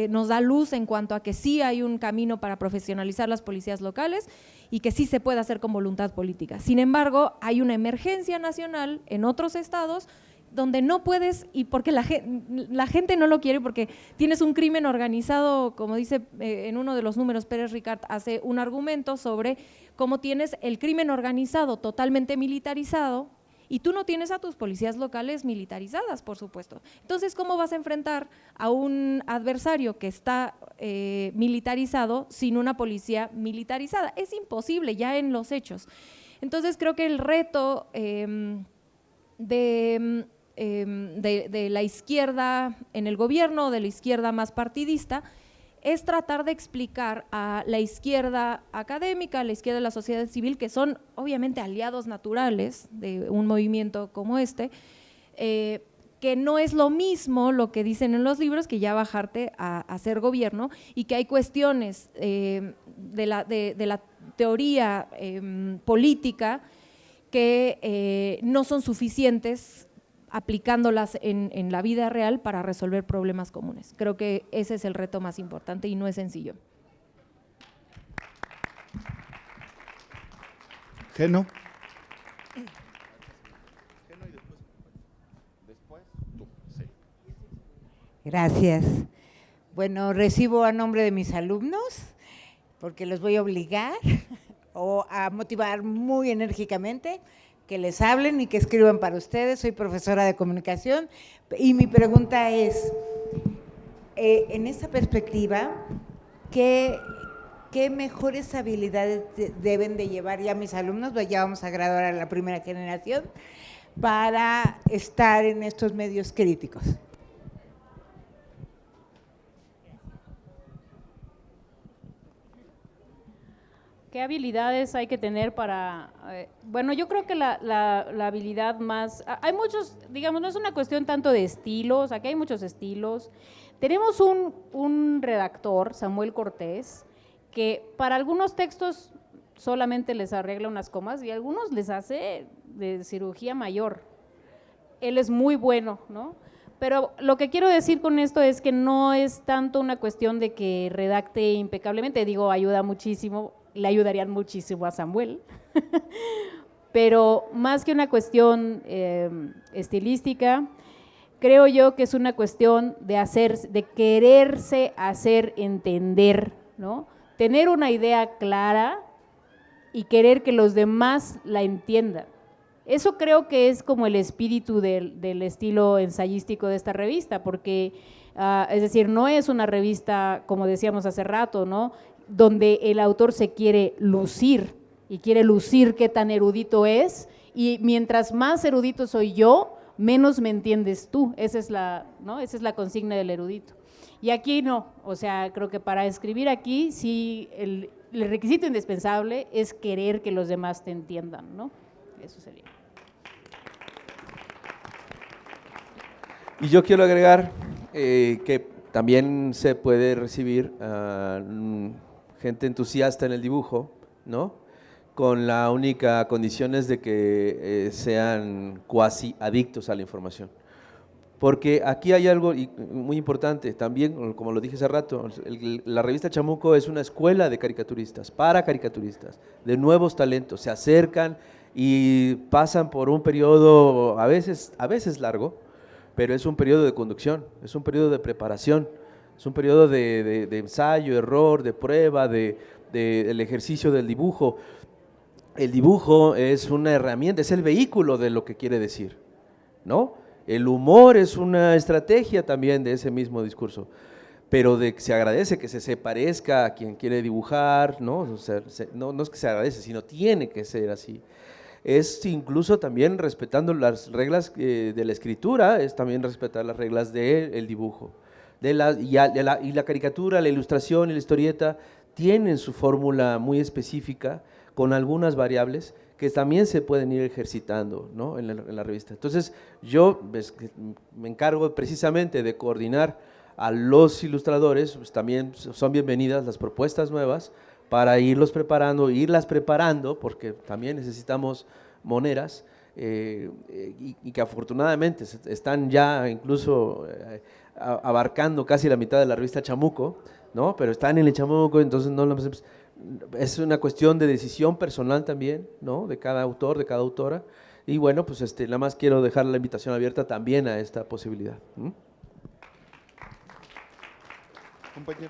nos da luz en cuanto a que sí hay un camino para profesionalizar las policías locales y que sí se puede hacer con voluntad política. Sin embargo, hay una emergencia nacional en otros estados donde no puedes, y porque la gente no lo quiere, porque tienes un crimen organizado, como dice en uno de los números, Pérez Ricard hace un argumento sobre cómo tienes el crimen organizado totalmente militarizado y tú no tienes a tus policías locales militarizadas, por supuesto. Entonces, ¿cómo vas a enfrentar a un adversario que está militarizado sin una policía militarizada? Es imposible ya en los hechos. Entonces, creo que el reto de la izquierda en el gobierno, de la izquierda más partidista, es tratar de explicar a la izquierda académica, a la izquierda de la sociedad civil, que son obviamente aliados naturales de un movimiento como que no es lo mismo lo que dicen en los libros que ya bajarte a hacer gobierno y que hay cuestiones de la teoría política que no son suficientes aplicándolas en la vida real para resolver problemas comunes. Creo que ese es el reto más importante y no es sencillo. Geno. Gracias. Bueno, recibo a nombre de mis alumnos porque los voy a obligar o a motivar muy enérgicamente que les hablen y que escriban para ustedes. Soy profesora de comunicación y mi pregunta es, en esta perspectiva, ¿qué mejores habilidades deben de llevar ya mis alumnos? Ya vamos a graduar a la primera generación para estar en estos medios críticos. ¿Qué habilidades hay que tener para...? Bueno, yo creo que la habilidad más… Hay muchos, digamos, no es una cuestión tanto de estilos, aquí hay muchos estilos. Tenemos un redactor, Samuel Cortés, que para algunos textos solamente les arregla unas comas y algunos les hace de cirugía mayor. Él es muy bueno, ¿no? Pero lo que quiero decir con esto es que no es tanto una cuestión de que redacte impecablemente, digo, ayuda muchísimo, le ayudarían muchísimo a Samuel, pero más que una cuestión estilística, creo yo que es una cuestión de quererse hacer entender, ¿no? Tener una idea clara y querer que los demás la entiendan. Eso creo que es como el espíritu del estilo ensayístico de esta revista, porque, es decir, no es una revista, como decíamos hace rato, ¿no?, donde el autor se quiere lucir y quiere lucir qué tan erudito es, y mientras más erudito soy yo, menos me entiendes tú. Esa es ¿no? Esa es la consigna del erudito. Y aquí no, o sea, creo que para escribir aquí sí el requisito indispensable es querer que los demás te entiendan, ¿no? Eso sería. Y yo quiero agregar que también se puede recibir gente entusiasta en el dibujo, ¿no?, con la única condición es de que sean cuasi adictos a la información. Porque aquí hay algo muy importante, también, como lo dije hace rato, la revista Chamuco es una escuela de caricaturistas, para caricaturistas, de nuevos talentos, se acercan y pasan por un periodo a veces largo, pero es un periodo de conducción, es un periodo de preparación, es un periodo de ensayo, error, de prueba, del ejercicio del dibujo. El dibujo es una herramienta, es el vehículo de lo que quiere decir, ¿no? El humor es una estrategia también de ese mismo discurso, pero se agradece que se parezca a quien quiere dibujar, ¿no? O sea, no es que se agradece, sino tiene que ser así. Es incluso también respetando las reglas de la escritura, es también respetar las reglas del dibujo. Y la caricatura, la ilustración y la historieta tienen su fórmula muy específica, con algunas variables que también se pueden ir ejercitando, ¿no? en la revista. Entonces, yo me encargo precisamente de coordinar a los ilustradores, pues también son bienvenidas las propuestas nuevas para irlas preparando, porque también necesitamos moneras, y que afortunadamente están ya incluso abarcando casi la mitad de la revista Chamuco, ¿no? Pero están en el Chamuco, entonces no lo hacemos. Es una cuestión de decisión personal también, ¿no? De cada autor, de cada autora. Y bueno, pues nada más quiero dejar la invitación abierta también a esta posibilidad. Compañero.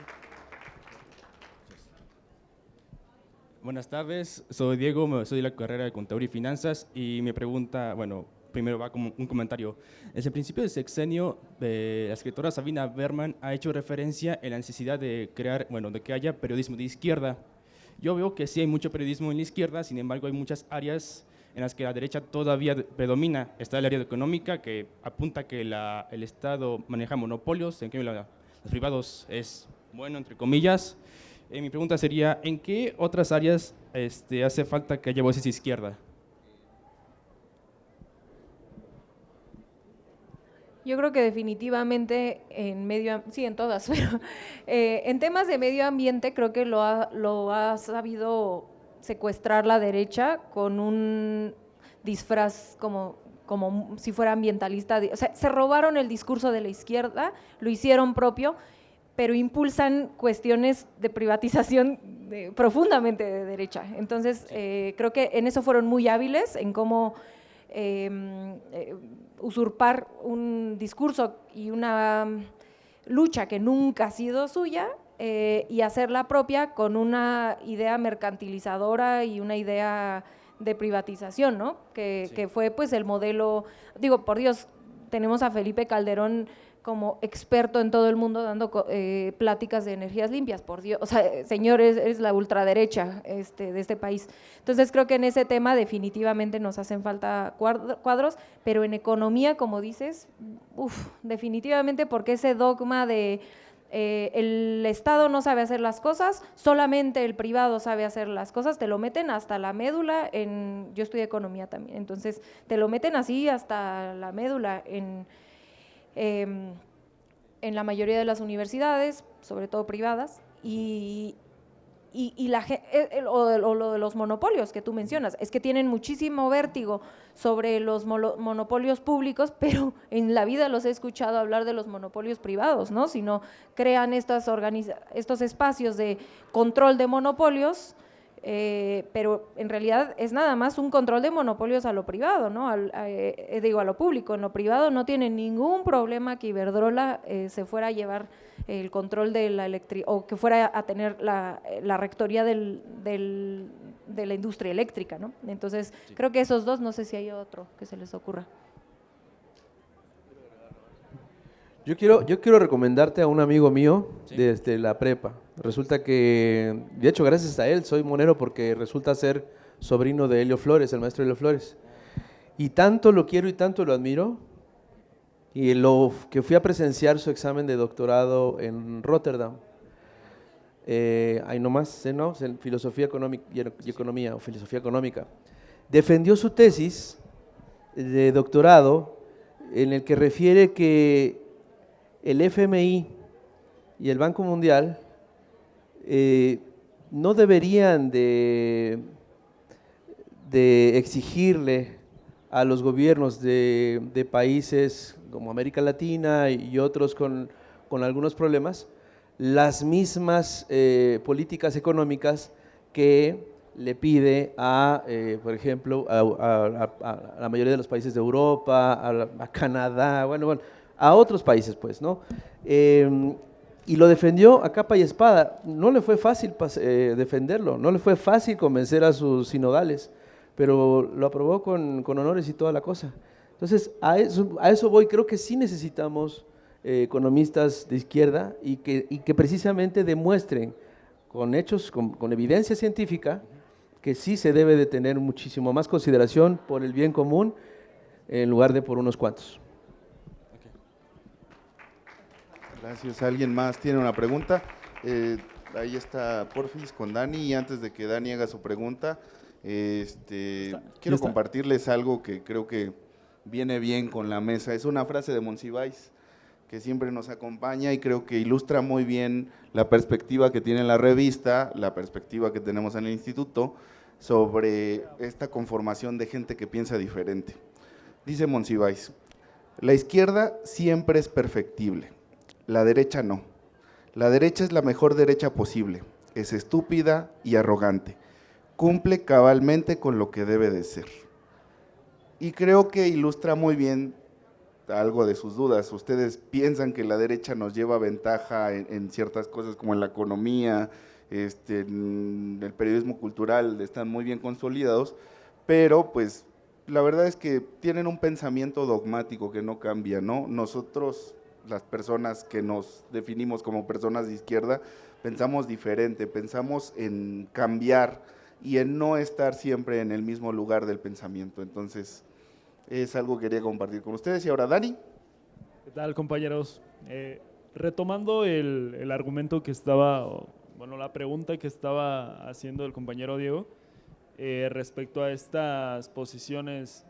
Buenas tardes, soy Diego, soy de la carrera de Contaduría y Finanzas y mi pregunta, bueno, primero va como un comentario. Desde el principio del sexenio, la escritora Sabina Berman ha hecho referencia en la necesidad de crear, bueno, de que haya periodismo de izquierda. Yo veo que sí hay mucho periodismo en la izquierda, sin embargo hay muchas áreas en las que la derecha todavía predomina. Está el área económica, que apunta que el Estado maneja monopolios, en cambio los privados es bueno, entre comillas. Mi pregunta sería, ¿en qué otras áreas hace falta que haya voces de izquierda? Yo creo que definitivamente sí, en todas, pero en temas de medio ambiente creo que lo ha sabido secuestrar la derecha con un disfraz como si fuera ambientalista. O sea, se robaron el discurso de la izquierda, lo hicieron propio, pero impulsan cuestiones de privatización profundamente de derecha. Entonces, creo que en eso fueron muy hábiles, en cómo usurpar un discurso y una lucha que nunca ha sido suya y hacerla propia con una idea mercantilizadora y una idea de privatización, ¿no? Que fue pues el modelo, digo, por Dios, tenemos a Felipe Calderón como experto en todo el mundo dando pláticas de energías limpias, por Dios, o sea, señor, es la ultraderecha de este país. Entonces creo que en ese tema definitivamente nos hacen falta cuadros, pero en economía, como dices, definitivamente, porque ese dogma de el Estado no sabe hacer las cosas, solamente el privado sabe hacer las cosas, te lo meten hasta la médula, yo estudié economía también, entonces te lo meten así hasta la médula en la mayoría de las universidades, sobre todo privadas, lo de los monopolios que tú mencionas, es que tienen muchísimo vértigo sobre los monopolios públicos, pero en la vida los he escuchado hablar de los monopolios privados, ¿no? Sino crean estos espacios de control de monopolios, pero en realidad es nada más un control de monopolios a lo privado, ¿no? A lo público. En lo privado no tienen ningún problema que Iberdrola se fuera a llevar el control de la electricidad o que fuera a tener la rectoría de la industria eléctrica, ¿no? Entonces, sí, creo que esos dos, no sé si hay otro que se les ocurra. Yo quiero recomendarte a un amigo mío desde la prepa. Resulta que, de hecho, gracias a él soy monero porque resulta ser sobrino de Helio Flores, el maestro Helio Flores. Y tanto lo quiero y tanto lo admiro, y que fui a presenciar su examen de doctorado en Rotterdam. Ahí nomás, ¿no? En filosofía económica y economía, o filosofía económica. Defendió su tesis de doctorado en el que refiere que el FMI y el Banco Mundial no deberían de exigirle a los gobiernos de países como América Latina y otros con algunos problemas, las mismas políticas económicas que le pide por ejemplo, a la mayoría de los países de Europa, a Canadá, bueno, a otros países, pues, ¿no? Y lo defendió a capa y espada. No le fue fácil defenderlo, no le fue fácil convencer a sus sinodales, pero lo aprobó con honores y toda la cosa. Entonces, a eso voy. Creo que sí necesitamos economistas de izquierda y que precisamente demuestren con hechos, con evidencia científica, que sí se debe de tener muchísimo más consideración por el bien común en lugar de por unos cuantos. Gracias. ¿Alguien más tiene una pregunta? Ahí está Porfis con Dani, y antes de que Dani haga su pregunta, quiero compartirles algo que creo que viene bien con la mesa. Es una frase de Monsiváis que siempre nos acompaña y creo que ilustra muy bien la perspectiva que tiene la revista, la perspectiva que tenemos en el instituto sobre esta conformación de gente que piensa diferente. Dice Monsiváis: la izquierda siempre es perfectible, la derecha no. La derecha es la mejor derecha posible, es estúpida y arrogante, cumple cabalmente con lo que debe de ser. Y creo que ilustra muy bien algo de sus dudas. Ustedes piensan que la derecha nos lleva ventaja en ciertas cosas como en la economía, en el periodismo cultural, están muy bien consolidados, pero pues la verdad es que tienen un pensamiento dogmático que no cambia, ¿no? Nosotros, las personas que nos definimos como personas de izquierda, pensamos diferente, pensamos en cambiar y en no estar siempre en el mismo lugar del pensamiento. Entonces, es algo que quería compartir con ustedes. Y ahora, Dani. ¿Qué tal, compañeros? Retomando el argumento que estaba, bueno, la pregunta que estaba haciendo el compañero Diego, respecto a estas posiciones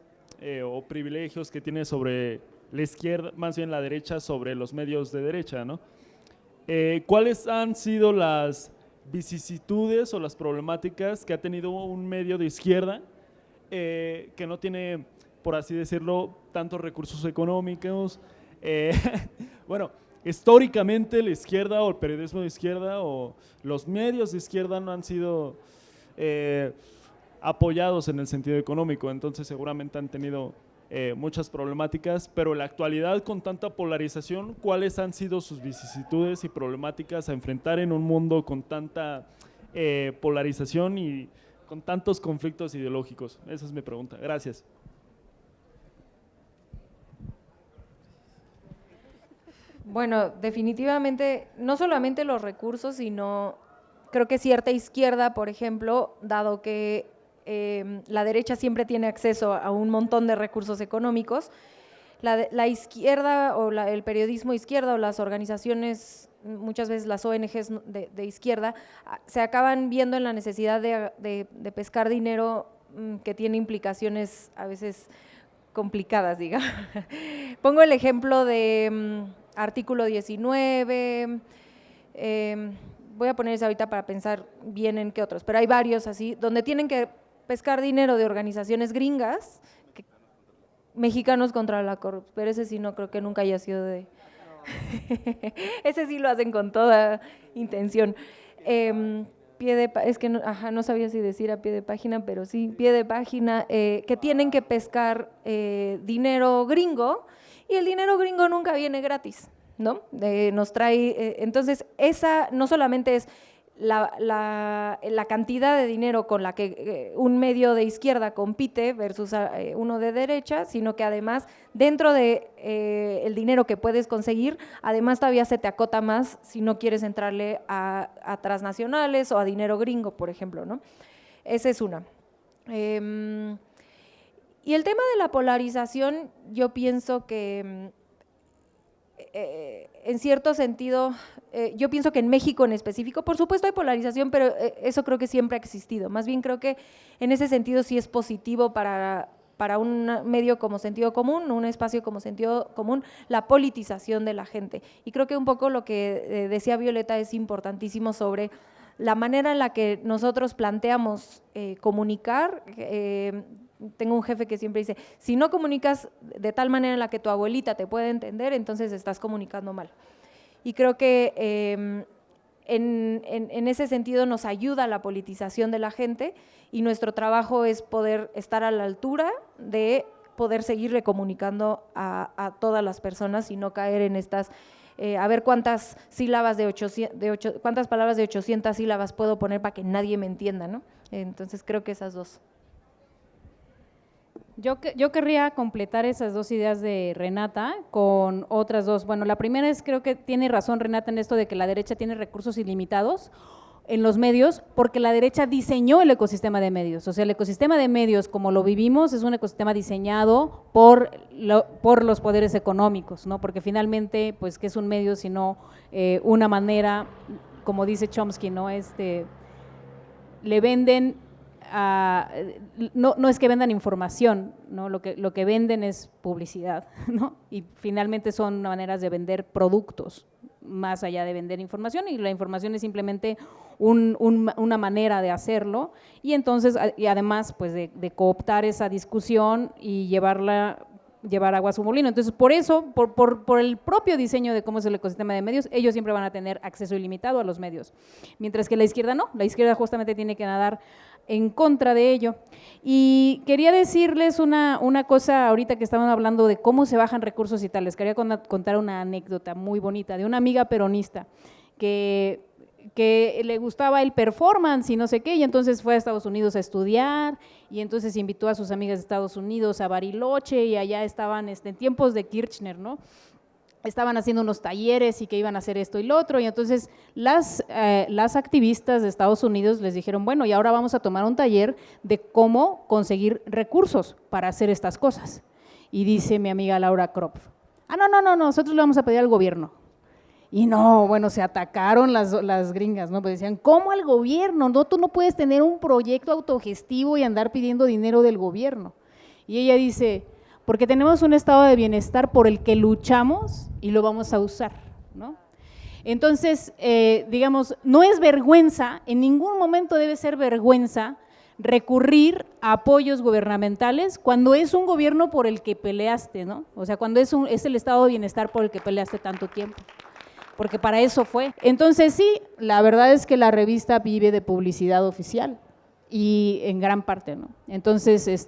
o privilegios que tiene sobre la izquierda, más bien la derecha, sobre los medios de derecha, ¿no? ¿Cuáles han sido las vicisitudes o las problemáticas que ha tenido un medio de izquierda que no tiene, por así decirlo, tantos recursos económicos? Bueno, históricamente la izquierda o el periodismo de izquierda o los medios de izquierda no han sido apoyados en el sentido económico, entonces seguramente han tenido muchas problemáticas, pero en la actualidad, con tanta polarización, ¿cuáles han sido sus vicisitudes y problemáticas a enfrentar en un mundo con tanta polarización y con tantos conflictos ideológicos? Esa es mi pregunta. Gracias. Bueno, definitivamente, no solamente los recursos, sino creo que cierta izquierda, por ejemplo, dado que la derecha siempre tiene acceso a un montón de recursos económicos, la izquierda o el periodismo izquierda o las organizaciones, muchas veces las ONGs de izquierda, se acaban viendo en la necesidad de pescar dinero que tiene implicaciones a veces complicadas, diga. Pongo el ejemplo de artículo 19, voy a poner eso ahorita para pensar bien en qué otros, pero hay varios así, donde tienen que pescar dinero de organizaciones gringas, mexicanos contra la corrupción, pero ese sí no creo que nunca haya sido de… Ese sí lo hacen con toda intención. Es que no sabía si decir a pie de página, pero sí, pie de página, que tienen que pescar dinero gringo, y el dinero gringo nunca viene gratis, ¿no? Nos trae, entonces esa no solamente es la cantidad de dinero con la que un medio de izquierda compite versus uno de derecha, sino que además dentro de el dinero que puedes conseguir, además todavía se te acota más si no quieres entrarle a transnacionales o a dinero gringo, por ejemplo, ¿no? Esa es una. Y el tema de la polarización, yo pienso que en cierto sentido, yo pienso que en México en específico, por supuesto hay polarización, pero eso creo que siempre ha existido. Más bien creo que en ese sentido sí es positivo para un medio como Sentido Común, un espacio como Sentido Común, la politización de la gente. Y creo que un poco lo que decía Violeta es importantísimo sobre la manera en la que nosotros planteamos comunicar, tengo un jefe que siempre dice, si no comunicas de tal manera en la que tu abuelita te puede entender, entonces estás comunicando mal. Y creo que en ese sentido nos ayuda la politización de la gente y nuestro trabajo es poder estar a la altura de poder seguirle comunicando a todas las personas y no caer en estas, a ver cuántas sílabas cuántas palabras de 800 sílabas puedo poner para que nadie me entienda, ¿no? Entonces creo que esas dos. Yo querría completar esas dos ideas de Renata con otras dos. Bueno, la primera es, creo que tiene razón Renata en esto de que la derecha tiene recursos ilimitados en los medios, porque la derecha diseñó el ecosistema de medios. O sea, el ecosistema de medios, como lo vivimos, es un ecosistema diseñado por los poderes económicos, ¿no? Porque finalmente, pues, ¿qué es un medio sino una manera, como dice Chomsky, ¿no? Le venden no es que vendan información, ¿no? Lo que venden es publicidad, ¿no? Y finalmente son maneras de vender productos, más allá de vender información, y la información es simplemente una manera de hacerlo, y entonces, y además, pues, de cooptar esa discusión y llevar agua a su molino. Entonces, por eso, por el propio diseño de cómo es el ecosistema de medios, ellos siempre van a tener acceso ilimitado a los medios, mientras que la izquierda no, la izquierda justamente tiene que nadar en contra de ello. Y quería decirles una cosa ahorita que estaban hablando de cómo se bajan recursos y tal. Les quería contar una anécdota muy bonita de una amiga peronista que le gustaba el performance y no sé qué, y entonces fue a Estados Unidos a estudiar, y entonces invitó a sus amigas de Estados Unidos a Bariloche, y allá estaban en tiempos de Kirchner, ¿no? Estaban haciendo unos talleres y que iban a hacer esto y lo otro, y entonces las activistas de Estados Unidos les dijeron, bueno, y ahora vamos a tomar un taller de cómo conseguir recursos para hacer estas cosas. Y dice mi amiga Laura Kropf, no, nosotros le vamos a pedir al gobierno. Y no, bueno, se atacaron las gringas, ¿no? Pues decían, ¿cómo al gobierno? No, tú no puedes tener un proyecto autogestivo y andar pidiendo dinero del gobierno. Y ella dice, porque tenemos un estado de bienestar por el que luchamos y lo vamos a usar, ¿no? Entonces, digamos, no es vergüenza, en ningún momento debe ser vergüenza recurrir a apoyos gubernamentales cuando es un gobierno por el que peleaste, ¿no? O sea, cuando es el estado de bienestar por el que peleaste tanto tiempo, porque para eso fue. Entonces sí, la verdad es que la revista vive de publicidad oficial, y en gran parte, ¿no? Entonces,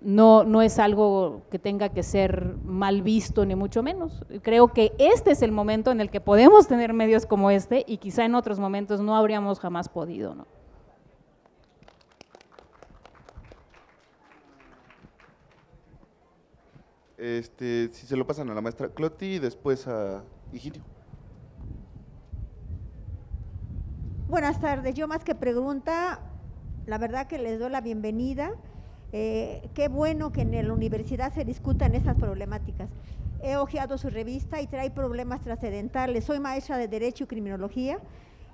no es algo que tenga que ser mal visto, ni mucho menos. Creo que este es el momento en el que podemos tener medios como este, y quizá en otros momentos no habríamos jamás podido, ¿no? Si se lo pasan a la maestra Cloti y después a Higinio. Buenas tardes, yo más que pregunta, la verdad que les doy la bienvenida. Qué bueno que en la universidad se discutan esas problemáticas. He hojeado su revista y trae problemas trascendentales. Soy maestra de Derecho y Criminología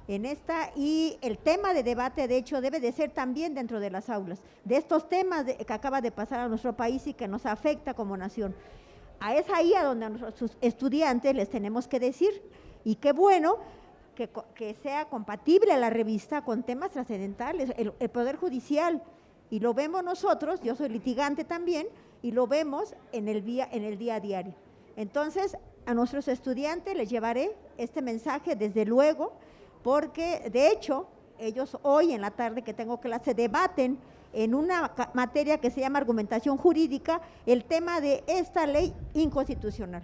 en esta, y el tema de debate, de hecho, debe de ser también dentro de las aulas, de estos temas que acaba de pasar a nuestro país y que nos afecta como nación. Es ahí a donde a nuestros estudiantes les tenemos que decir, y qué bueno que sea compatible la revista con temas trascendentales, el Poder Judicial, y lo vemos nosotros, yo soy litigante también, y lo vemos en el día a diario. Entonces, a nuestros estudiantes les llevaré este mensaje desde luego, porque de hecho, ellos hoy en la tarde que tengo clase debaten en una materia que se llama argumentación jurídica el tema de esta ley inconstitucional.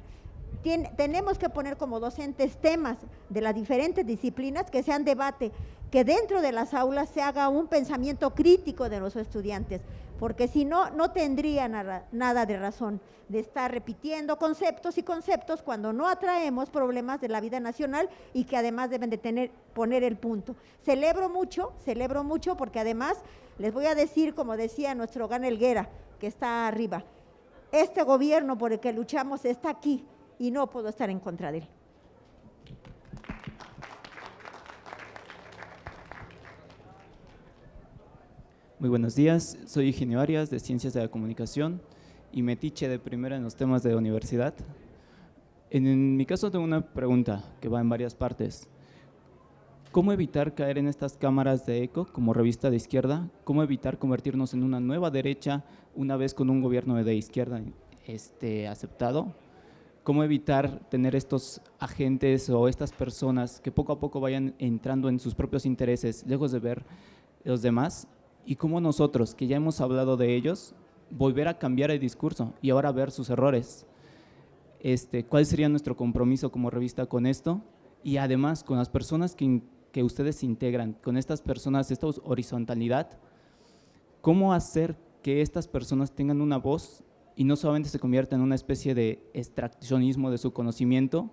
Tenemos que poner como docentes temas de las diferentes disciplinas que sean debate, que dentro de las aulas se haga un pensamiento crítico de los estudiantes, porque si no, no tendría nada de razón de estar repitiendo conceptos y conceptos cuando no atraemos problemas de la vida nacional y que además deben de poner el punto. Celebro mucho porque además les voy a decir, como decía nuestro Gana Helguera, que está arriba, este gobierno por el que luchamos está aquí, y no puedo estar en contra de él. Muy buenos días, soy Higinio Arias de Ciencias de la Comunicación y metiche de primera en los temas de universidad. En mi caso tengo una pregunta que va en varias partes. ¿Cómo evitar caer en estas cámaras de eco como revista de izquierda? ¿Cómo evitar convertirnos en una nueva derecha una vez con un gobierno de izquierda aceptado? ¿Cómo evitar tener estos agentes o estas personas que poco a poco vayan entrando en sus propios intereses, lejos de ver los demás? Y cómo nosotros, que ya hemos hablado de ellos, volver a cambiar el discurso y ahora ver sus errores. ¿Cuál sería nuestro compromiso como revista con esto? Y además, con las personas que ustedes integran, con estas personas, esta horizontalidad, ¿cómo hacer que estas personas tengan una voz y no solamente se convierta en una especie de extraccionismo de su conocimiento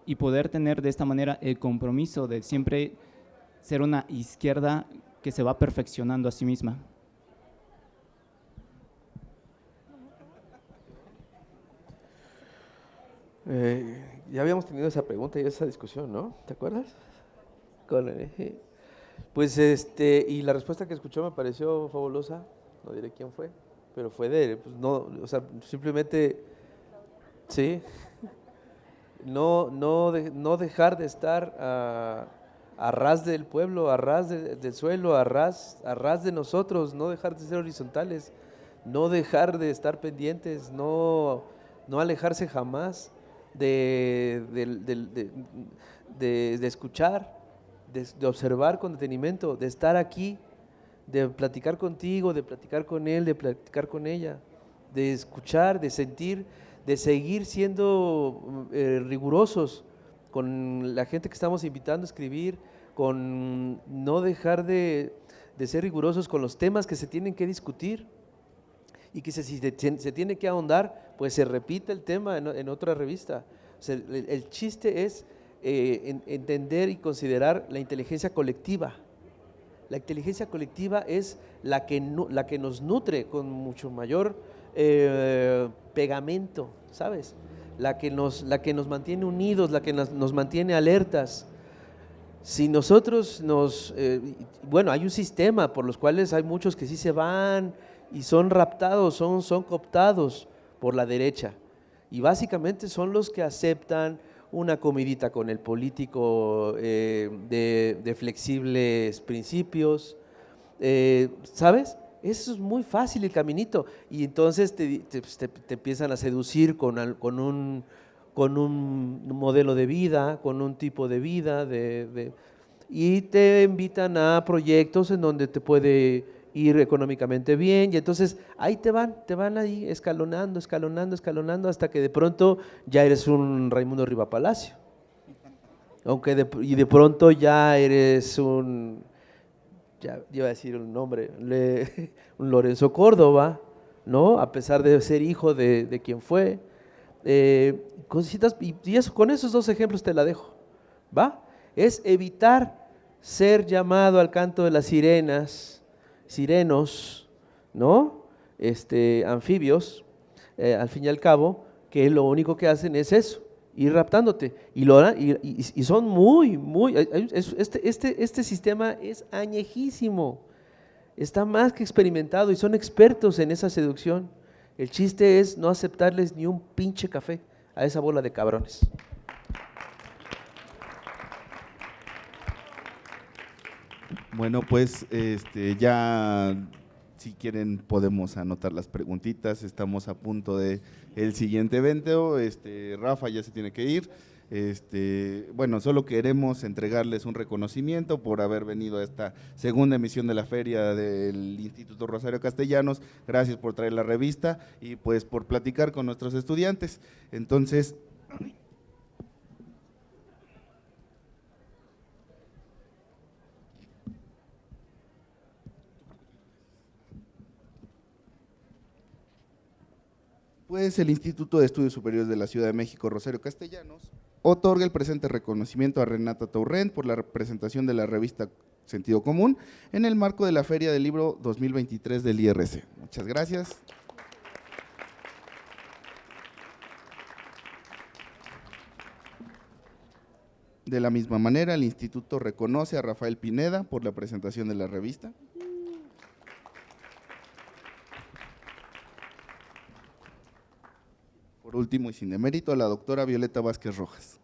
y poder tener de esta manera el compromiso de siempre ser una izquierda que se va perfeccionando a sí misma? Ya habíamos tenido esa pregunta y esa discusión, ¿no? ¿Te acuerdas? Pues y la respuesta que escuchó me pareció fabulosa, no diré quién fue, pero fue pues no, o sea, simplemente, sí, no dejar de estar a ras del pueblo, a ras del suelo, a ras de nosotros, no dejar de ser horizontales, no dejar de estar pendientes, no alejarse jamás de escuchar, de observar con detenimiento, de estar aquí, de platicar contigo, de platicar con él, de platicar con ella, de escuchar, de sentir, de seguir siendo rigurosos con la gente que estamos invitando a escribir, con no dejar de ser rigurosos con los temas que se tienen que discutir y que si se tiene que ahondar, pues se repite el tema en otra revista. O sea, el chiste es entender y considerar la inteligencia colectiva. La inteligencia colectiva es la que nos nutre con mucho mayor pegamento, ¿sabes? La que nos mantiene unidos, la que nos mantiene alertas. Si nosotros bueno, hay un sistema por los cuales hay muchos que sí se van y son raptados, son cooptados por la derecha. Y básicamente son los que aceptan una comidita con el político de flexibles principios, ¿sabes? Eso es muy fácil el caminito. Y entonces te empiezan a seducir con un modelo de vida, con un tipo de vida, y te invitan a proyectos en donde te puede ir económicamente bien, y entonces ahí te van ahí escalonando hasta que de pronto ya eres un Raimundo Riva Palacio, y de pronto ya eres ya iba a decir un nombre, un Lorenzo Córdoba, ¿no? A pesar de ser hijo de quien fue, cositas, y eso, con esos dos ejemplos te la dejo, ¿va? Es evitar ser llamado al canto de las sirenos, ¿no? Anfibios, al fin y al cabo, que lo único que hacen es eso, ir raptándote, y son muy, este sistema es añejísimo, está más que experimentado y son expertos en esa seducción. El chiste es no aceptarles ni un pinche café a esa bola de cabrones. Bueno, pues ya si quieren podemos anotar las preguntitas, estamos a punto de el siguiente evento, Rafa ya se tiene que ir, bueno, solo queremos entregarles un reconocimiento por haber venido a esta segunda emisión de la feria del Instituto Rosario Castellanos, gracias por traer la revista y pues por platicar con nuestros estudiantes. Entonces, pues el Instituto de Estudios Superiores de la Ciudad de México, Rosario Castellanos, otorga el presente reconocimiento a Renata Torrent por la presentación de la revista Sentido Común en el marco de la Feria del Libro 2023 del IRC. Muchas gracias. De la misma manera, el instituto reconoce a Rafael Pineda por la presentación de la revista. Por último y sin demérito, a la doctora Violeta Vázquez Rojas.